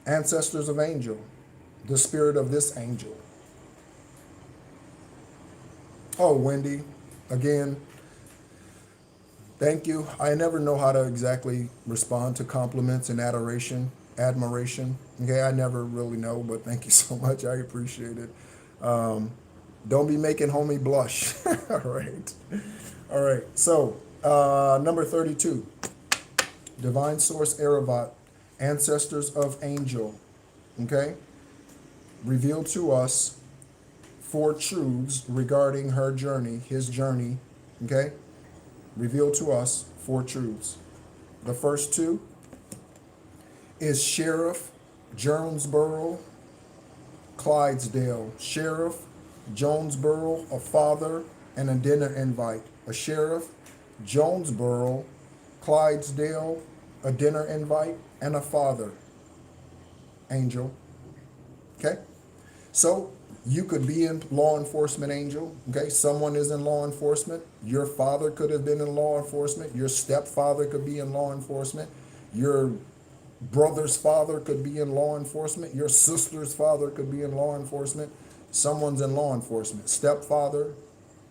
Ancestors of Angel, the spirit of this angel. Oh, Wendy, again, thank you. I never know how to exactly respond to compliments and admiration. Okay, I never really know, but thank you so much. I appreciate it. Don't be making homie blush. All right. All right. So, number 32, Divine Source Erevat, Ancestors of Angel. Okay? Revealed to us 4 truths regarding her journey, his journey. Okay? Revealed to us 4 truths. The first 2 is Sheriff Jonesboro, Clydesdale. Sheriff Jonesboro, a father, and a dinner invite. A Sheriff Jonesboro, Clydesdale, a dinner invite, and a father. Angel. Okay? So, you could be in law enforcement, Angel. Okay? Someone is in law enforcement. Your father could have been in law enforcement. Your stepfather could be in law enforcement. Your brother's father could be in law enforcement. Your sister's father could be in law enforcement. Someone's in law enforcement. Stepfather,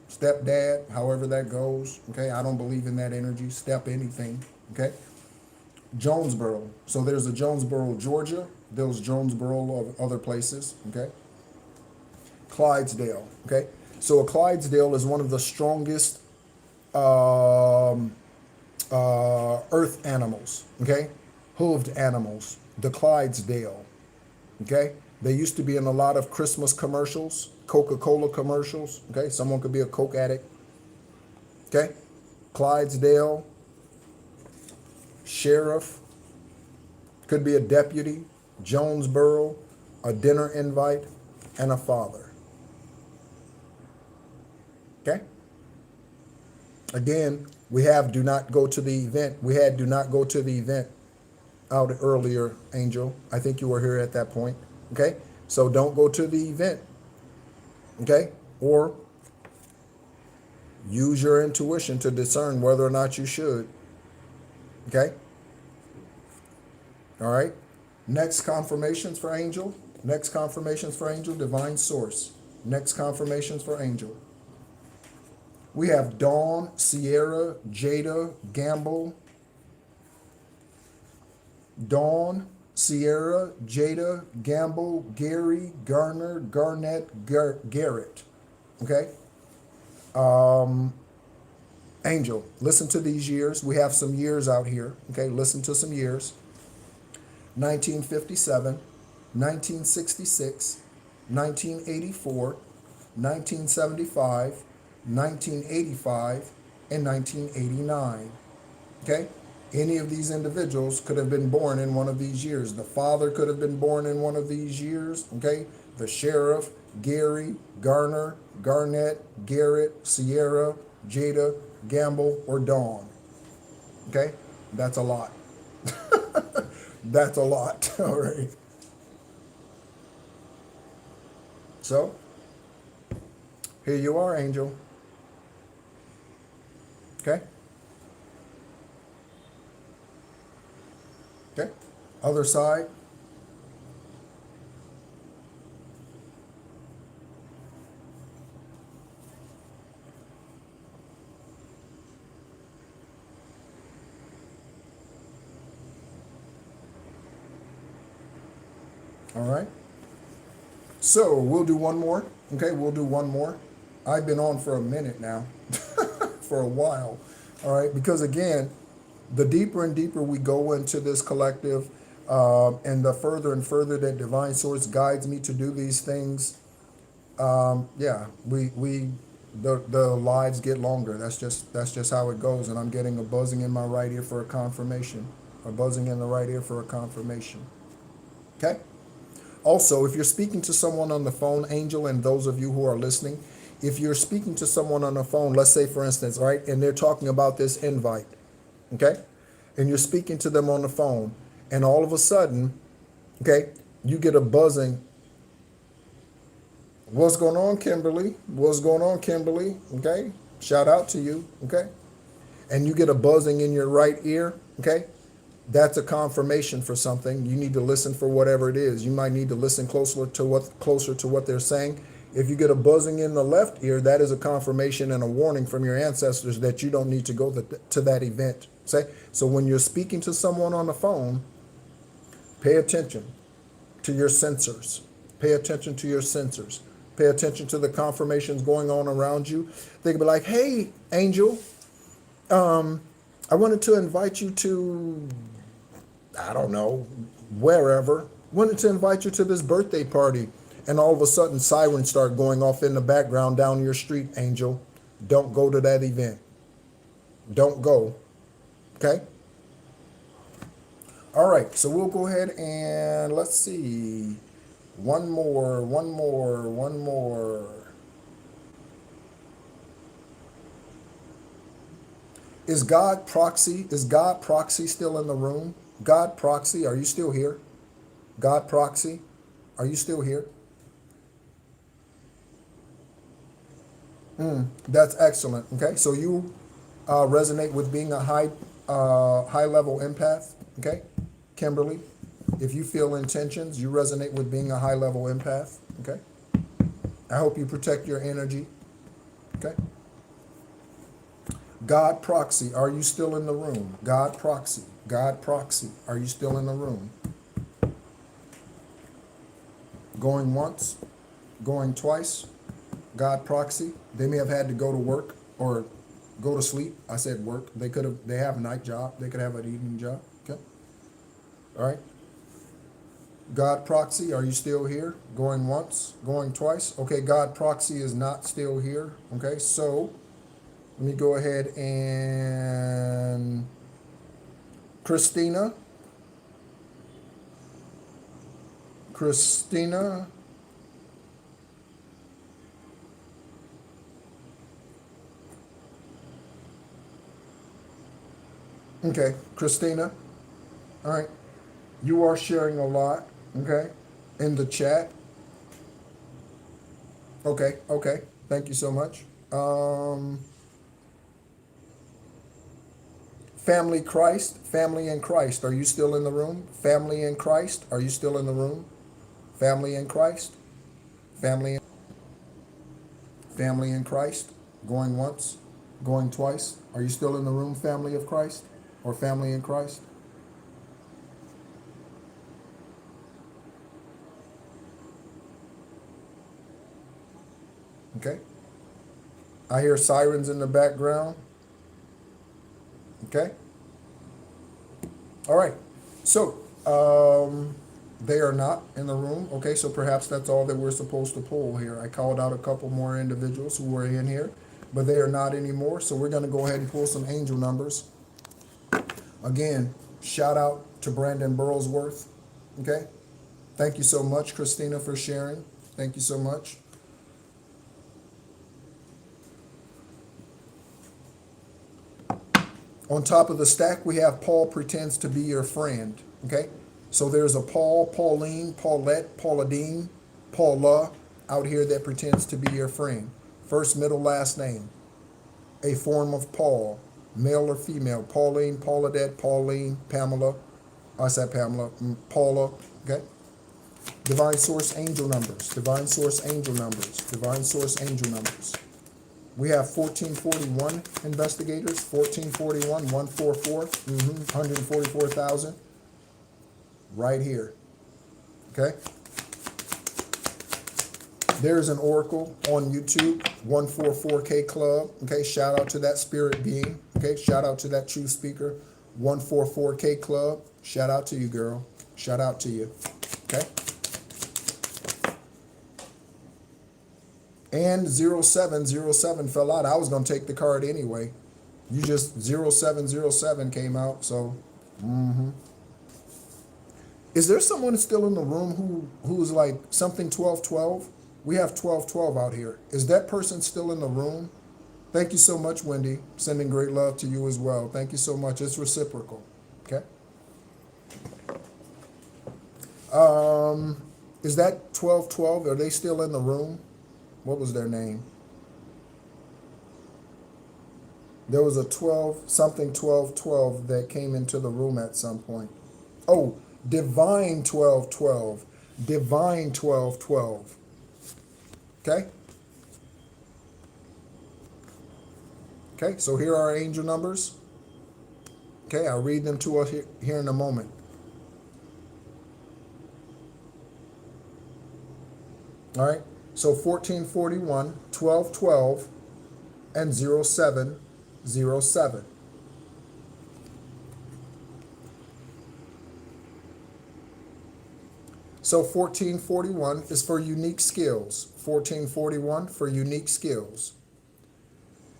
stepdad, however that goes. Okay, I don't believe in that energy. Step anything. Okay. Jonesboro. So there's a Jonesboro, Georgia. There's Jonesboro of other places. Okay. Clydesdale. Okay. So a Clydesdale is one of the strongest earth animals. Okay. Hooved animals. The Clydesdale. Okay. They used to be in a lot of Christmas commercials, Coca-Cola commercials. Okay. Someone could be a Coke addict. Okay. Clydesdale. Sheriff. Could be a deputy. Jonesboro. A dinner invite. And a father. Okay. Again, we have do not go to the event. We had do not go to the event out earlier, Angel. I think you were here at that point. Okay. So don't go to the event. Okay. Or use your intuition to discern whether or not you should. Okay. All right. Next confirmations for Angel. Next confirmations for Angel. Divine Source. Next confirmations for Angel. We have Dawn, Sierra, Jada, Gamble. Dawn, Sierra, Jada, Gamble, Gary, Garner, Garnett, Garrett. Okay? Angel, listen to these years. We have some years out here. Okay, listen to some years. 1957, 1966, 1984, 1975, 1985, and 1989. Okay? Any of these individuals could have been born in one of these years. The father could have been born in one of these years, okay? The sheriff, Gary, Garner, Garnett, Garrett, Sierra, Jada, Gamble, or Dawn, okay? That's a lot. That's a lot, all right? So, here you are, Angel, okay? Okay, other side. All right. So we'll do one more. Okay, we'll do one more. I've been on for a minute now, for a while. All right, because again, the deeper and deeper we go into this collective, and the further and further that divine source guides me to do these things, yeah, the lives get longer. That's just how it goes. And I'm getting a buzzing in my right ear for a confirmation, a buzzing in the right ear for a confirmation. Okay. Also, if you're speaking to someone on the phone, Angel, and those of you who are listening, if you're speaking to someone on the phone, let's say for instance, right, and they're talking about this invite, okay, and you're speaking to them on the phone, and all of a sudden, okay, you get a buzzing. What's going on, Kimberly? What's going on, Kimberly? Okay, shout out to you, okay, and you get a buzzing in your right ear, okay. That's a confirmation for something. You need to listen for whatever it is. You might need to listen closer to what they're saying. If you get a buzzing in the left ear, that is a confirmation and a warning from your ancestors that you don't need to go to that event. So when you're speaking to someone on the phone, pay attention to your sensors. Pay attention to your sensors. Pay attention to the confirmations going on around you. They could be like, "Hey, Angel, I wanted to invite you to, I don't know, wherever. Wanted to invite you to this birthday party." And all of a sudden, sirens start going off in the background down your street, Angel. Don't go to that event. Don't go. Okay? All right, so we'll go ahead and let's see. One more. Is God Proxy still in the room? God Proxy, are you still here? God Proxy, are you still here? That's excellent. Okay, so you resonate with being a high level empath. Okay, Kimberly, if you feel intentions, you resonate with being a high level empath. Okay, I hope you protect your energy. Okay. God Proxy, are you still in the room? God Proxy, are you still in the room? Going once, going twice. God Proxy, they may have had to go to work or go to sleep. I said work. They have a night job. They could have an evening job. Okay. All right. God Proxy, are you still here? Going once, going twice. Okay, God Proxy is not still here. Okay, so let me go ahead and Christina. Okay, Christina. All right. You are sharing a lot, okay, in the chat. Okay. Thank you so much. Family in Christ, are you still in the room? Family in Christ, are you still in the room? Family in Christ, family in Christ, going once, going twice. Are you still in the room, family of Christ or family in Christ? Okay. I hear sirens in the background. Okay. All right. So, they are not in the room. Okay, so perhaps that's all that we're supposed to pull here. I called out a couple more individuals who were in here, but they are not anymore. So we're going to go ahead and pull some angel numbers. Again, shout out to Brandon Burlsworth. Okay? Thank you so much, Christina, for sharing. Thank you so much. On top of the stack, we have Paul pretends to be your friend. Okay? So there's a Paul, Pauline, Paulette, Pauladine, Paula out here that pretends to be your friend. First, middle, last name. A form of Paul, male or female. Pauline, Pauladette, Pauline, Pamela. I said Pamela. Paula. Okay? Divine source angel numbers. Divine source angel numbers. Divine source angel numbers. We have 1441 investigators. 1441, 144, 144,000. Right here. Okay? There's an oracle on YouTube, 144K Club. Okay, shout out to that spirit being. Okay, shout out to that true speaker, 144K Club. Shout out to you, girl. Shout out to you. Okay. And 0707 fell out. I was going to take the card anyway. You just 0707 came out, so. Is there someone still in the room who's like something 1212? We have 1212 out here. Is that person still in the room? Thank you so much, Wendy. Sending great love to you as well. Thank you so much. It's reciprocal. Okay. Is that 1212? Are they still in the room? What was their name? There was a 1212 that came into the room at some point. Oh, Divine 1212. Divine 1212. Okay? Okay, so here are our angel numbers. Okay, I'll read them to us here in a moment. All right, so 1441, 1212, and 0707. So 1441 is for unique skills. 1441 for unique skills.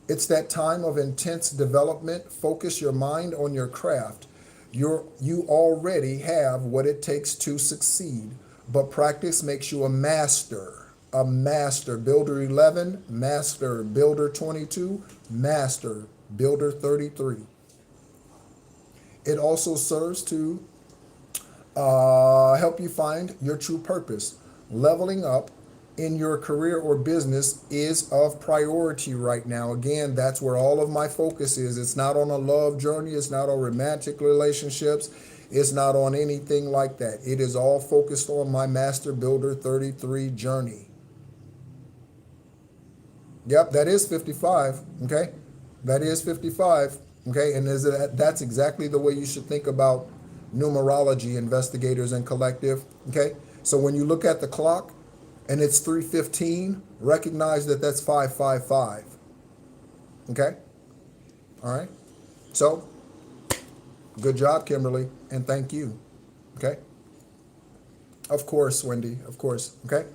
It's that time of intense development. Focus your mind on your craft. You already have what it takes to succeed, but practice makes you a master. A master. Builder 11, master. Builder 22, master. Builder 33. It also serves to help you find your true purpose. Leveling up in your career or business is of priority right now. Again, that's where all of my focus is. It's not on a love journey. It's not on romantic relationships. It's not on anything like that. It is all focused on my Master Builder 33 journey. Yep, that is 55. Okay, that is 55. Okay, and that's exactly the way you should think about numerology, investigators, and collective. Okay, so when you look at the clock and it's 3:15, recognize that that's 555. Okay, all right. So good job, Kimberly, and thank you. Okay, of course, Wendy, of course. Okay,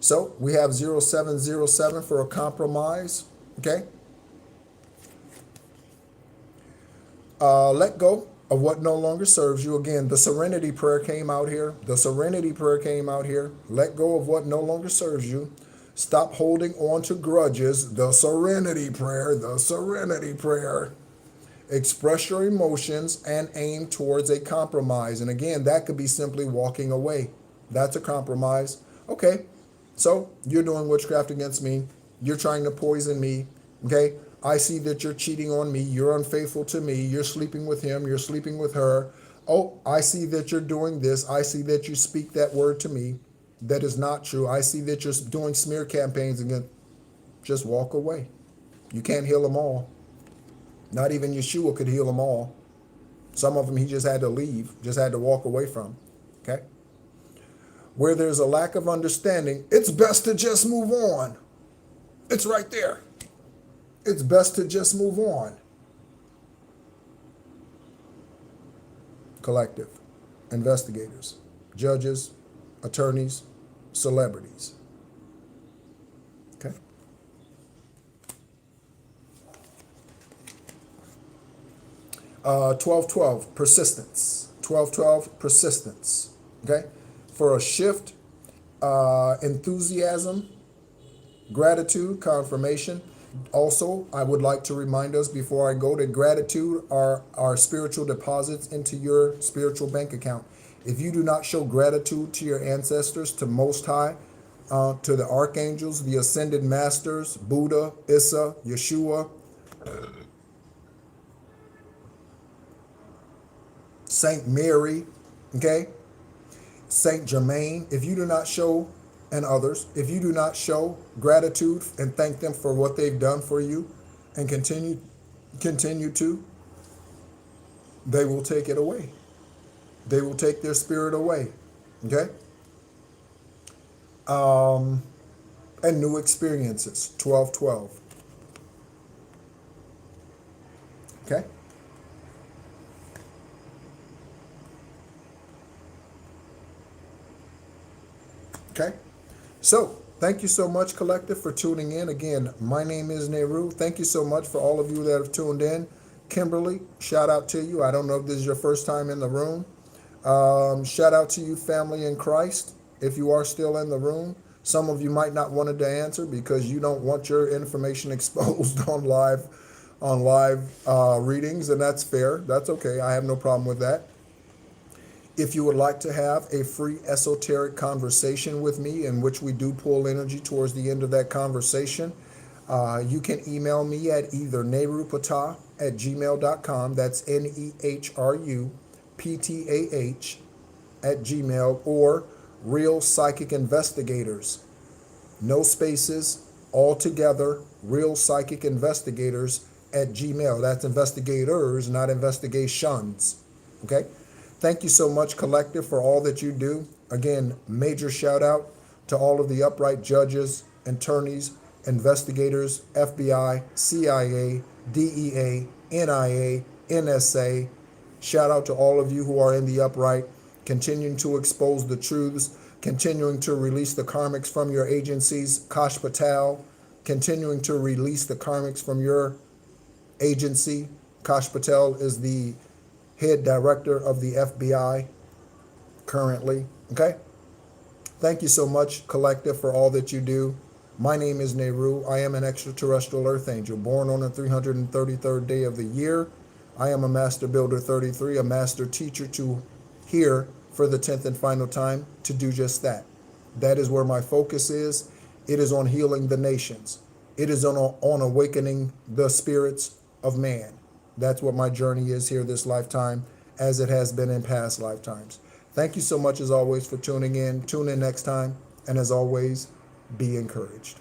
so we have 0707 for a compromise. Okay, let go of what no longer serves you. Again, the serenity prayer came out here. The serenity prayer came out here. Let go of what no longer serves you. Stop holding on to grudges. The serenity prayer. The serenity prayer. Express your emotions and aim towards a compromise. And again, that could be simply walking away. That's a compromise. Okay, so you're doing witchcraft against me. You're trying to poison me. Okay, I see that you're cheating on me. You're unfaithful to me. You're sleeping with him. You're sleeping with her. Oh, I see that you're doing this. I see that you speak that word to me. That is not true. I see that you're doing smear campaigns against. Just walk away. You can't heal them all. Not even Yeshua could heal them all. Some of them he just had to leave, just had to walk away from. Okay? Where there's a lack of understanding, it's best to just move on. It's right there. It's best to just move on. Collective, investigators, judges, attorneys, celebrities. Okay? 1212, persistence. 1212, persistence. Okay? For a shift, enthusiasm, gratitude, confirmation. Also, I would like to remind us before I go that gratitude are our spiritual deposits into your spiritual bank account. If you do not show gratitude to your ancestors, to Most High, to the archangels, the ascended masters, Buddha, Issa, Yeshua, Saint Mary, okay, Saint Germain, if you do not show, and others, if you do not show gratitude and thank them for what they've done for you and continue to, they will take it away. They will take their spirit away. Okay? And new experiences. 1212. Okay? Okay? So, thank you so much, Collective, for tuning in. Again, my name is NEHRU. Thank you so much for all of you that have tuned in. Kimberly, shout out to you. I don't know if this is your first time in the room. Shout out to you, family in Christ, if you are still in the room. Some of you might not want to answer because you don't want your information exposed on live readings, and that's fair. That's okay. I have no problem with that. If you would like to have a free esoteric conversation with me in which we do pull energy towards the end of that conversation, you can email me at either nehrupatah@gmail.com. That's NEHRUPTAH@gmail, or Real Psychic Investigators. No spaces, all together, Real Psychic Investigators @gmail. That's investigators, not investigations. Okay? Thank you so much, Collective, for all that you do. Again, major shout out to all of the upright judges, attorneys, investigators, FBI, CIA, DEA, NIA, NSA. Shout out to all of you who are in the upright, continuing to expose the truths, continuing to release the karmics from your agencies, CARTEL, continuing to release the karmics from your agency. CARTEL is the head director of the FBI currently. Okay? Thank you so much, Collective, for all that you do. My name is NEHRU. I am an extraterrestrial earth angel, born on the 333rd day of the year. I am a Master Builder 33, a Master Teacher here for the 10th and final time to do just that. That is where my focus is. It is on healing the nations. It is on awakening the spirits of man. That's what my journey is here this lifetime, as it has been in past lifetimes. Thank you so much, as always, for tuning in. Tune in next time. And as always, be encouraged.